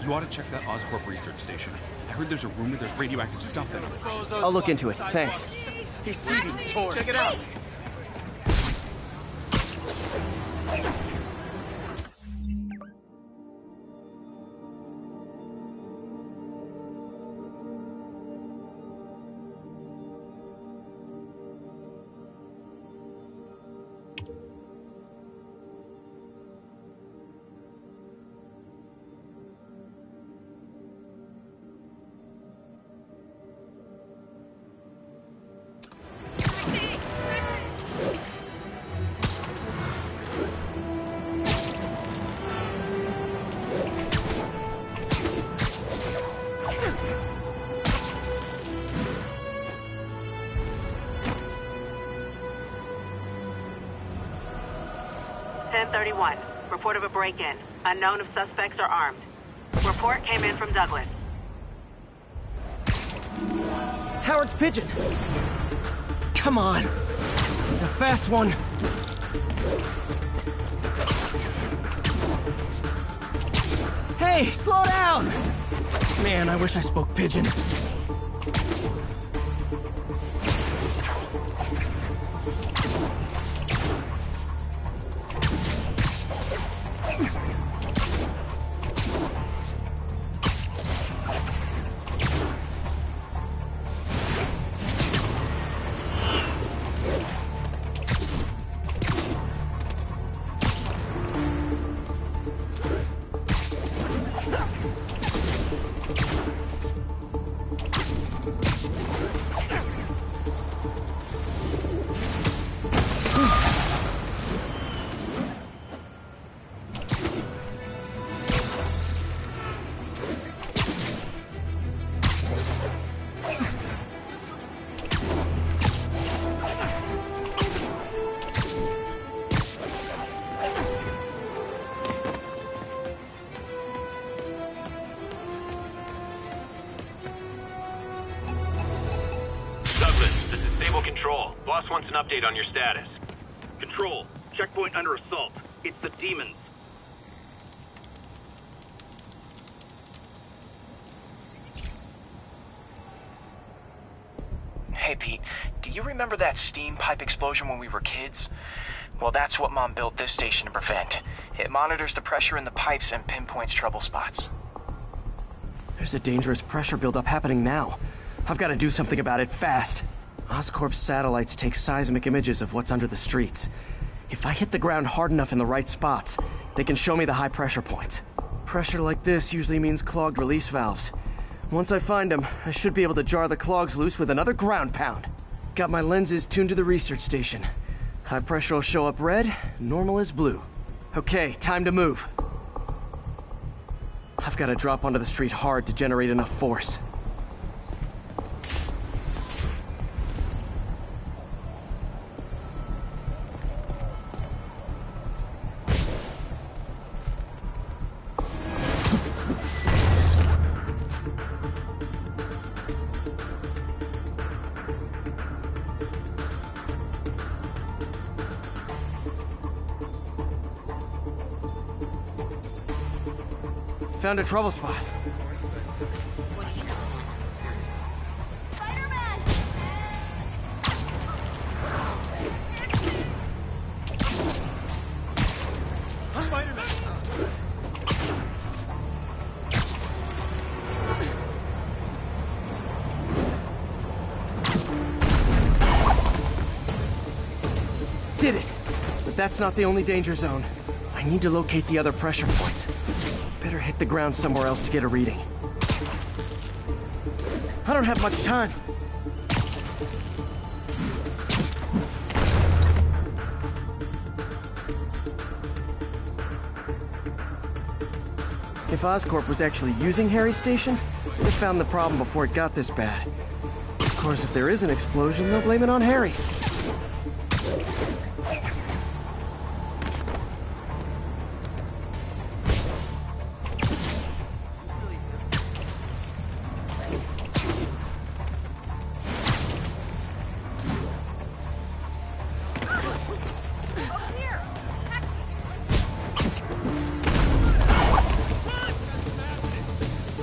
You ought to check that Oscorp research station. I heard there's a rumor there's radioactive stuff in it. I'll look into it, thanks. Hey, Stevie, Check it out. 1031. Report of a break-in. Unknown if suspects are armed. Report came in from Douglas. Howard's pigeon. Come on. He's a fast one. Hey, slow down! Man, I wish I spoke pigeon. Boss wants an update on your status. Control, checkpoint under assault. It's the demons. Hey, Pete, do you remember that steam pipe explosion when we were kids? Well, that's what Mom built this station to prevent. It monitors the pressure in the pipes and pinpoints trouble spots. There's a dangerous pressure buildup happening now. I've got to do something about it fast. Oscorp's satellites take seismic images of what's under the streets. If I hit the ground hard enough in the right spots, they can show me the high pressure points. Pressure like this usually means clogged release valves. Once I find them, I should be able to jar the clogs loose with another ground pound. Got my lenses tuned to the research station. High pressure will show up red, normal is blue. Okay, time to move. I've got to drop onto the street hard to generate enough force. Found a trouble spot. What do you know? Spider-Man! Did it! But that's not the only danger zone. I need to locate the other pressure points. Better hit the ground somewhere else to get a reading. I don't have much time. If Oscorp was actually using Harry's station, they'd have found the problem before it got this bad. Of course, if there is an explosion, they'll blame it on Harry.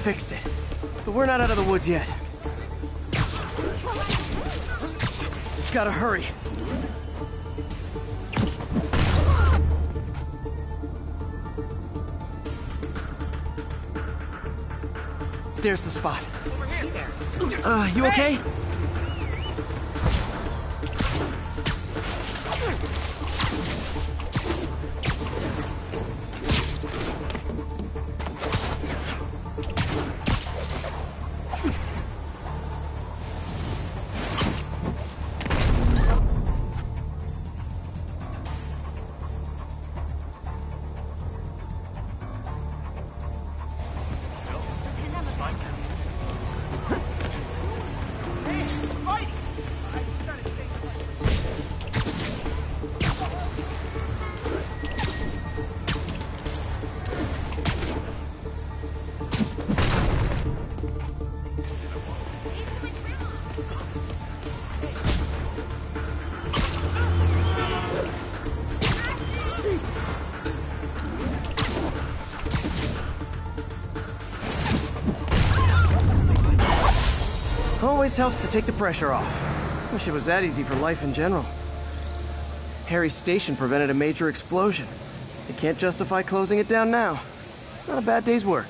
Fixed it. But we're not out of the woods yet. Gotta hurry. There's the spot. You okay? always helps to take the pressure off. Wish it was that easy for life in general. Harry's station prevented a major explosion. They can't justify closing it down now. Not a bad day's work.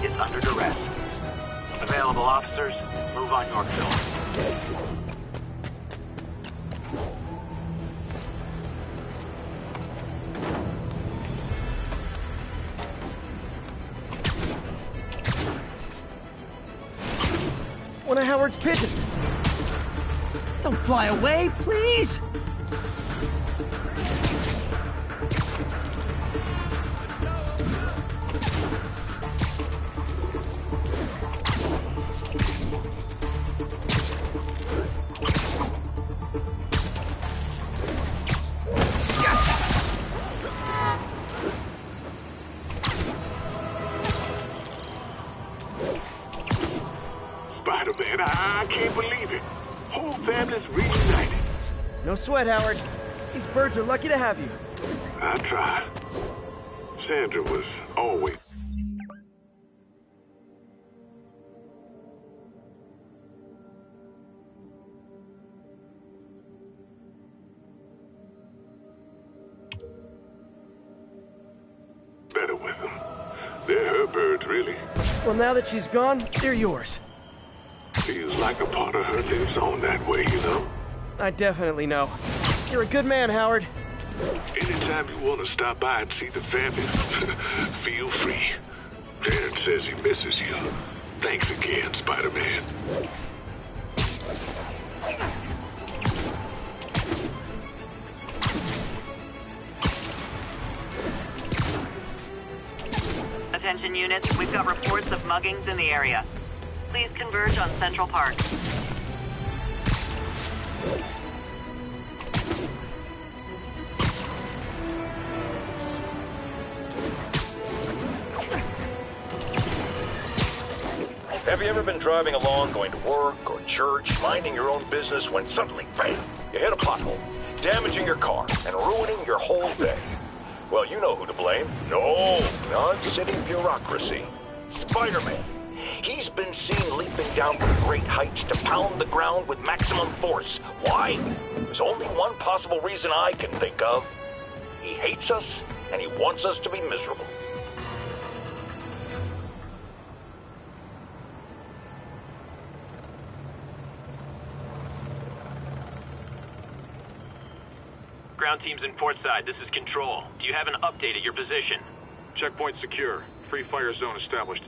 is under duress. Available officers, move on Yorkville. One of Howard's pigeons. Don't fly away, please! Spider-Man, I can't believe it. Whole family's reunited. No sweat, Howard. These birds are lucky to have you. I tried. Sandra was always... better with them. They're her birds, really. Well, now that she's gone, they're yours. Feels like a part of her lives on that way, you know? I definitely know. You're a good man, Howard. Anytime you want to stop by and see the family, feel free. Terrence says he misses you. Thanks again, Spider-Man. Attention units, we've got reports of muggings in the area. Please converge on Central Park. Have you ever been driving along, going to work or church, minding your own business, when suddenly, bam, you hit a pothole, damaging your car and ruining your whole day? Well, you know who to blame. No, not city bureaucracy. Spider-Man. He's been seen leaping down from great heights to pound the ground with maximum force. Why? There's only one possible reason I can think of. He hates us, and he wants us to be miserable. Ground team's in port side. This is Control. Do you have an update at your position? Checkpoint secure. Free fire zone established.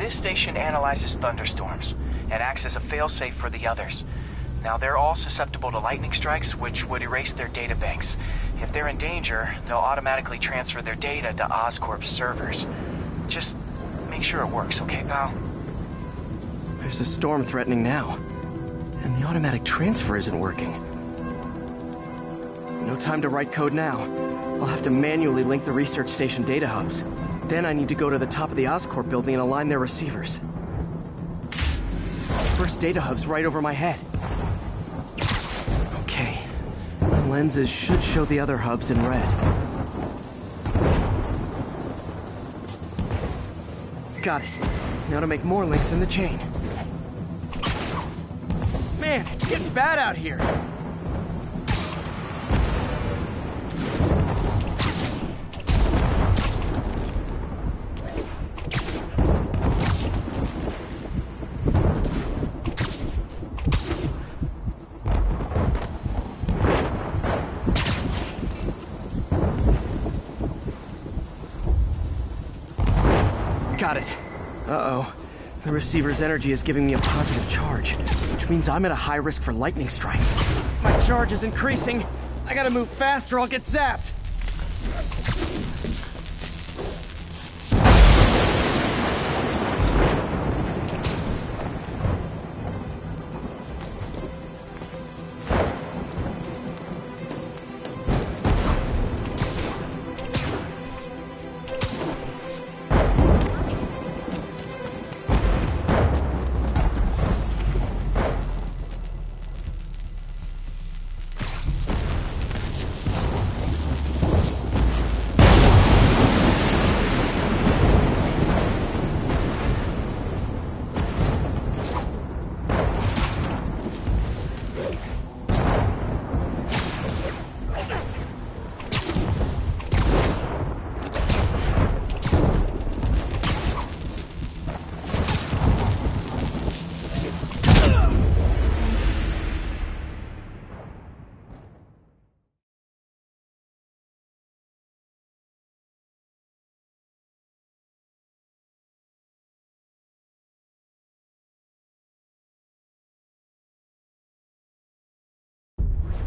This station analyzes thunderstorms and acts as a failsafe for the others. Now, they're all susceptible to lightning strikes, which would erase their data banks. If they're in danger, they'll automatically transfer their data to Oscorp's servers. Just make sure it works, okay, pal? There's a storm threatening now, and the automatic transfer isn't working. No time to write code now. I'll have to manually link the research station data hubs. Then I need to go to the top of the Oscorp building and align their receivers. First data hub's right over my head. Okay. My lenses should show the other hubs in red. Got it. Now to make more links in the chain. Man, it's getting bad out here. Got it. Uh-oh. The receiver's energy is giving me a positive charge, which means I'm at a high risk for lightning strikes. My charge is increasing. I gotta move fast or I'll get zapped.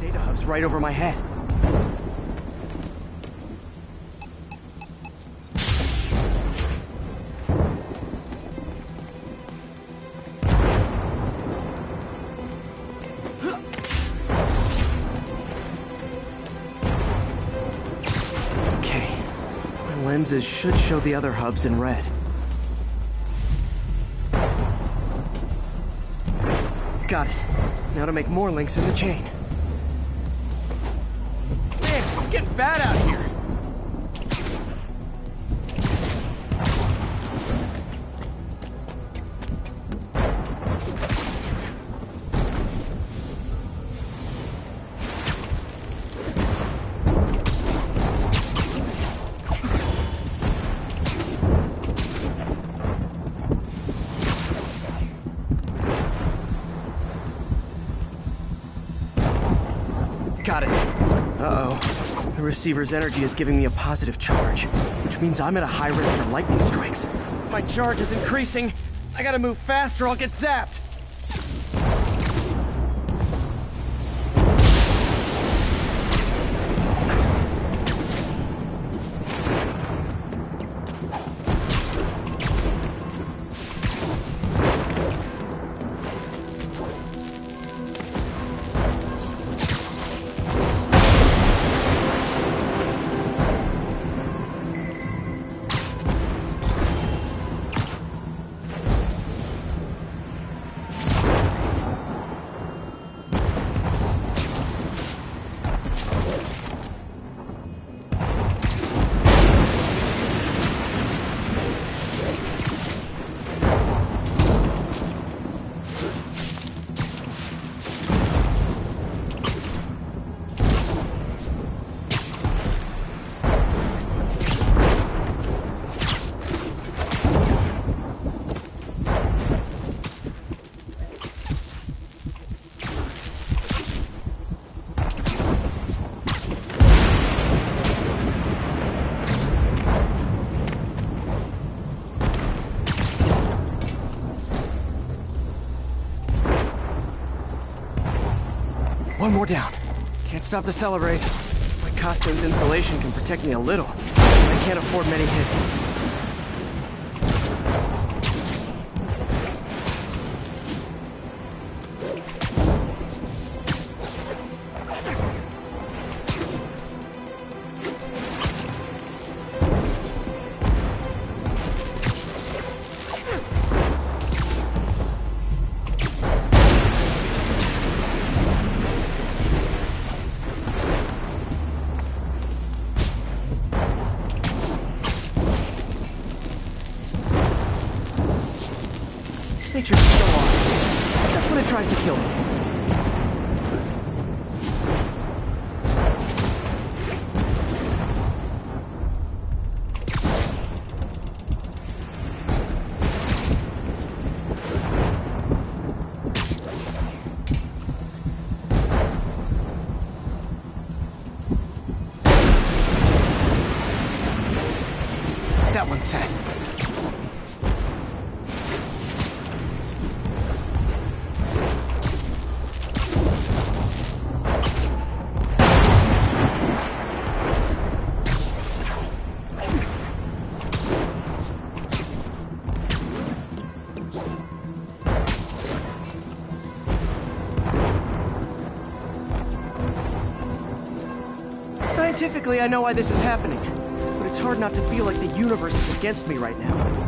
Data hub's right over my head. Okay. My lenses should show the other hubs in red. Got it. Now to make more links in the chain. Man, it's getting bad out here. Got it. Uh-oh. The receiver's energy is giving me a positive charge, which means I'm at a high risk for lightning strikes. My charge is increasing. I gotta move fast or I'll get zapped. One more down. Can't stop the celebrate. My costume's insulation can protect me a little. I can't afford many hits. Nature's so awesome, except when it tries to kill me. That one's set. Scientifically, I know why this is happening, but it's hard not to feel like the universe is against me right now.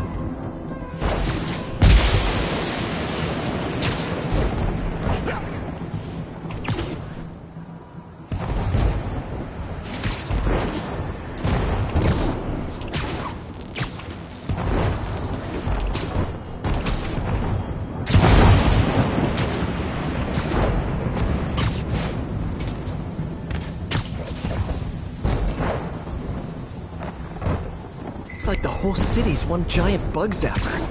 It's like the whole city's one giant bug zapper.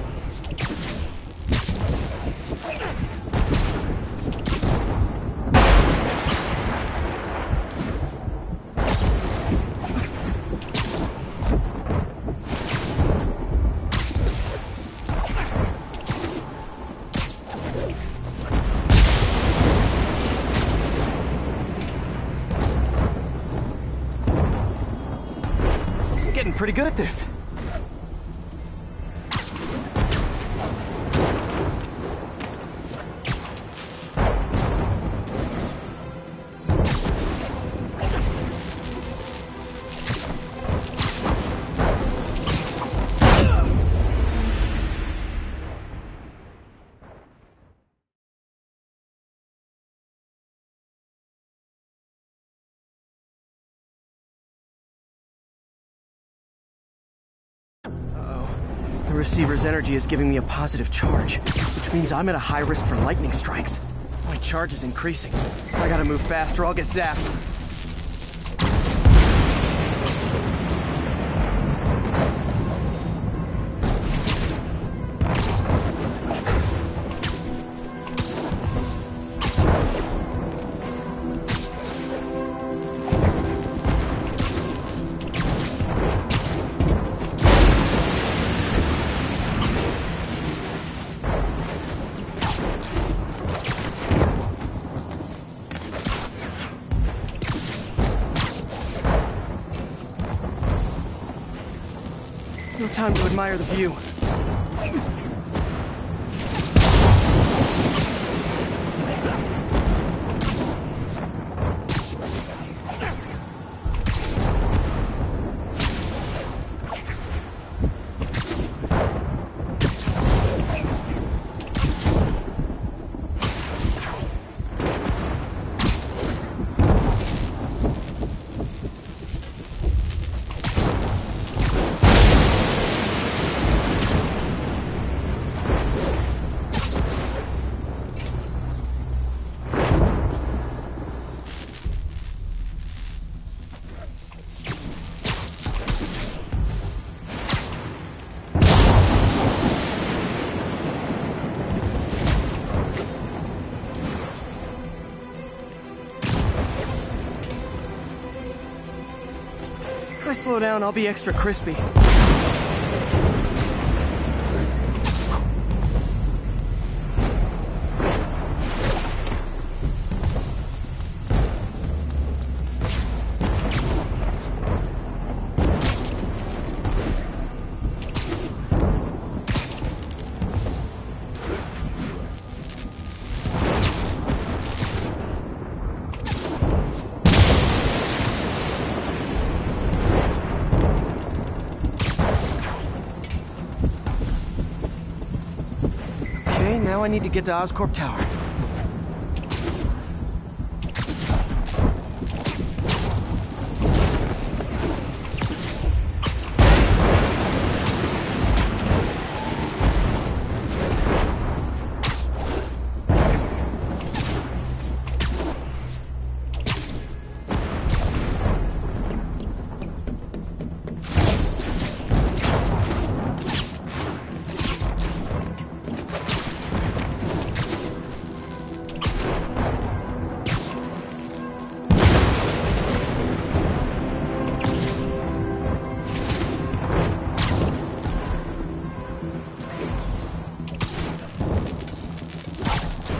I'm getting pretty good at this. The receiver's energy is giving me a positive charge, which means I'm at a high risk for lightning strikes. My charge is increasing. I gotta move fast or I'll get zapped. No time to admire the view. If I slow down, I'll be extra crispy. Okay, now I need to get to Oscorp Tower.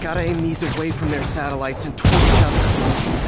Gotta aim these away from their satellites and toward each other.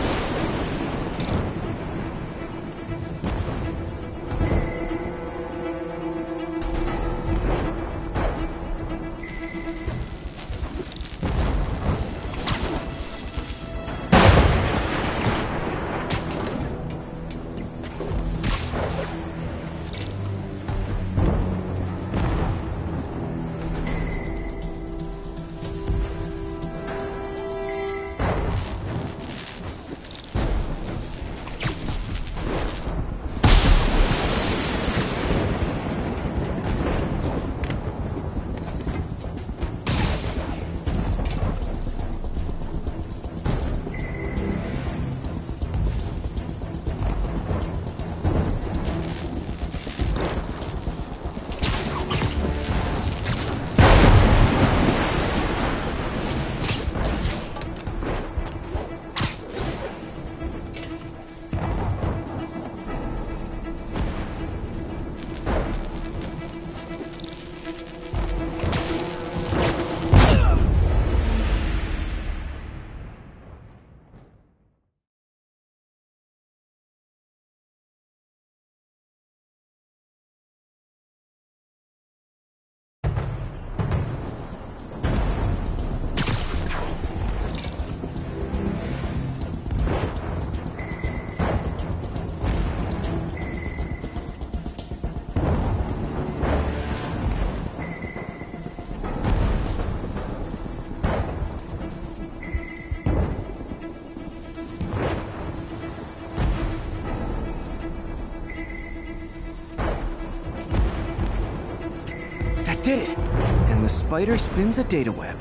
Did it! And the spider spins a data web.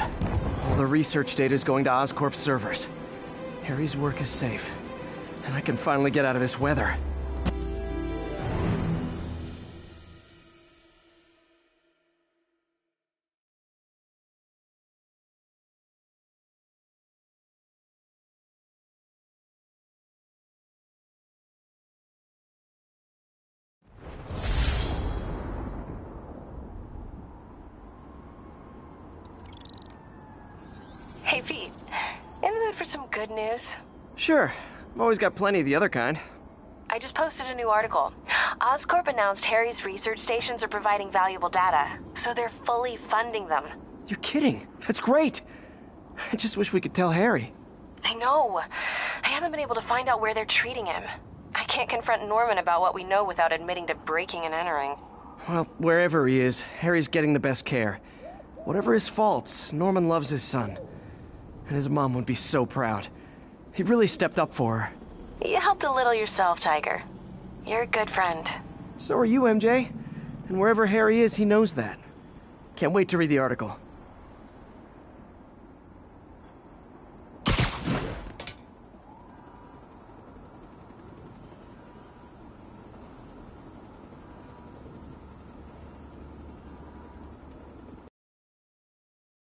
All the research data is going to Oscorp's servers. Harry's work is safe, and I can finally get out of this weather. Hey, Pete. In the mood for some good news? Sure. I've always got plenty of the other kind. I just posted a new article. Oscorp announced Harry's research stations are providing valuable data, so they're fully funding them. You're kidding. That's great. I just wish we could tell Harry. I know. I haven't been able to find out where they're treating him. I can't confront Norman about what we know without admitting to breaking and entering. Well, wherever he is, Harry's getting the best care. Whatever his faults, Norman loves his son. And his mom would be so proud. He really stepped up for her. You helped a little yourself, Tiger. You're a good friend. So are you, MJ. And wherever Harry is, he knows that. Can't wait to read the article.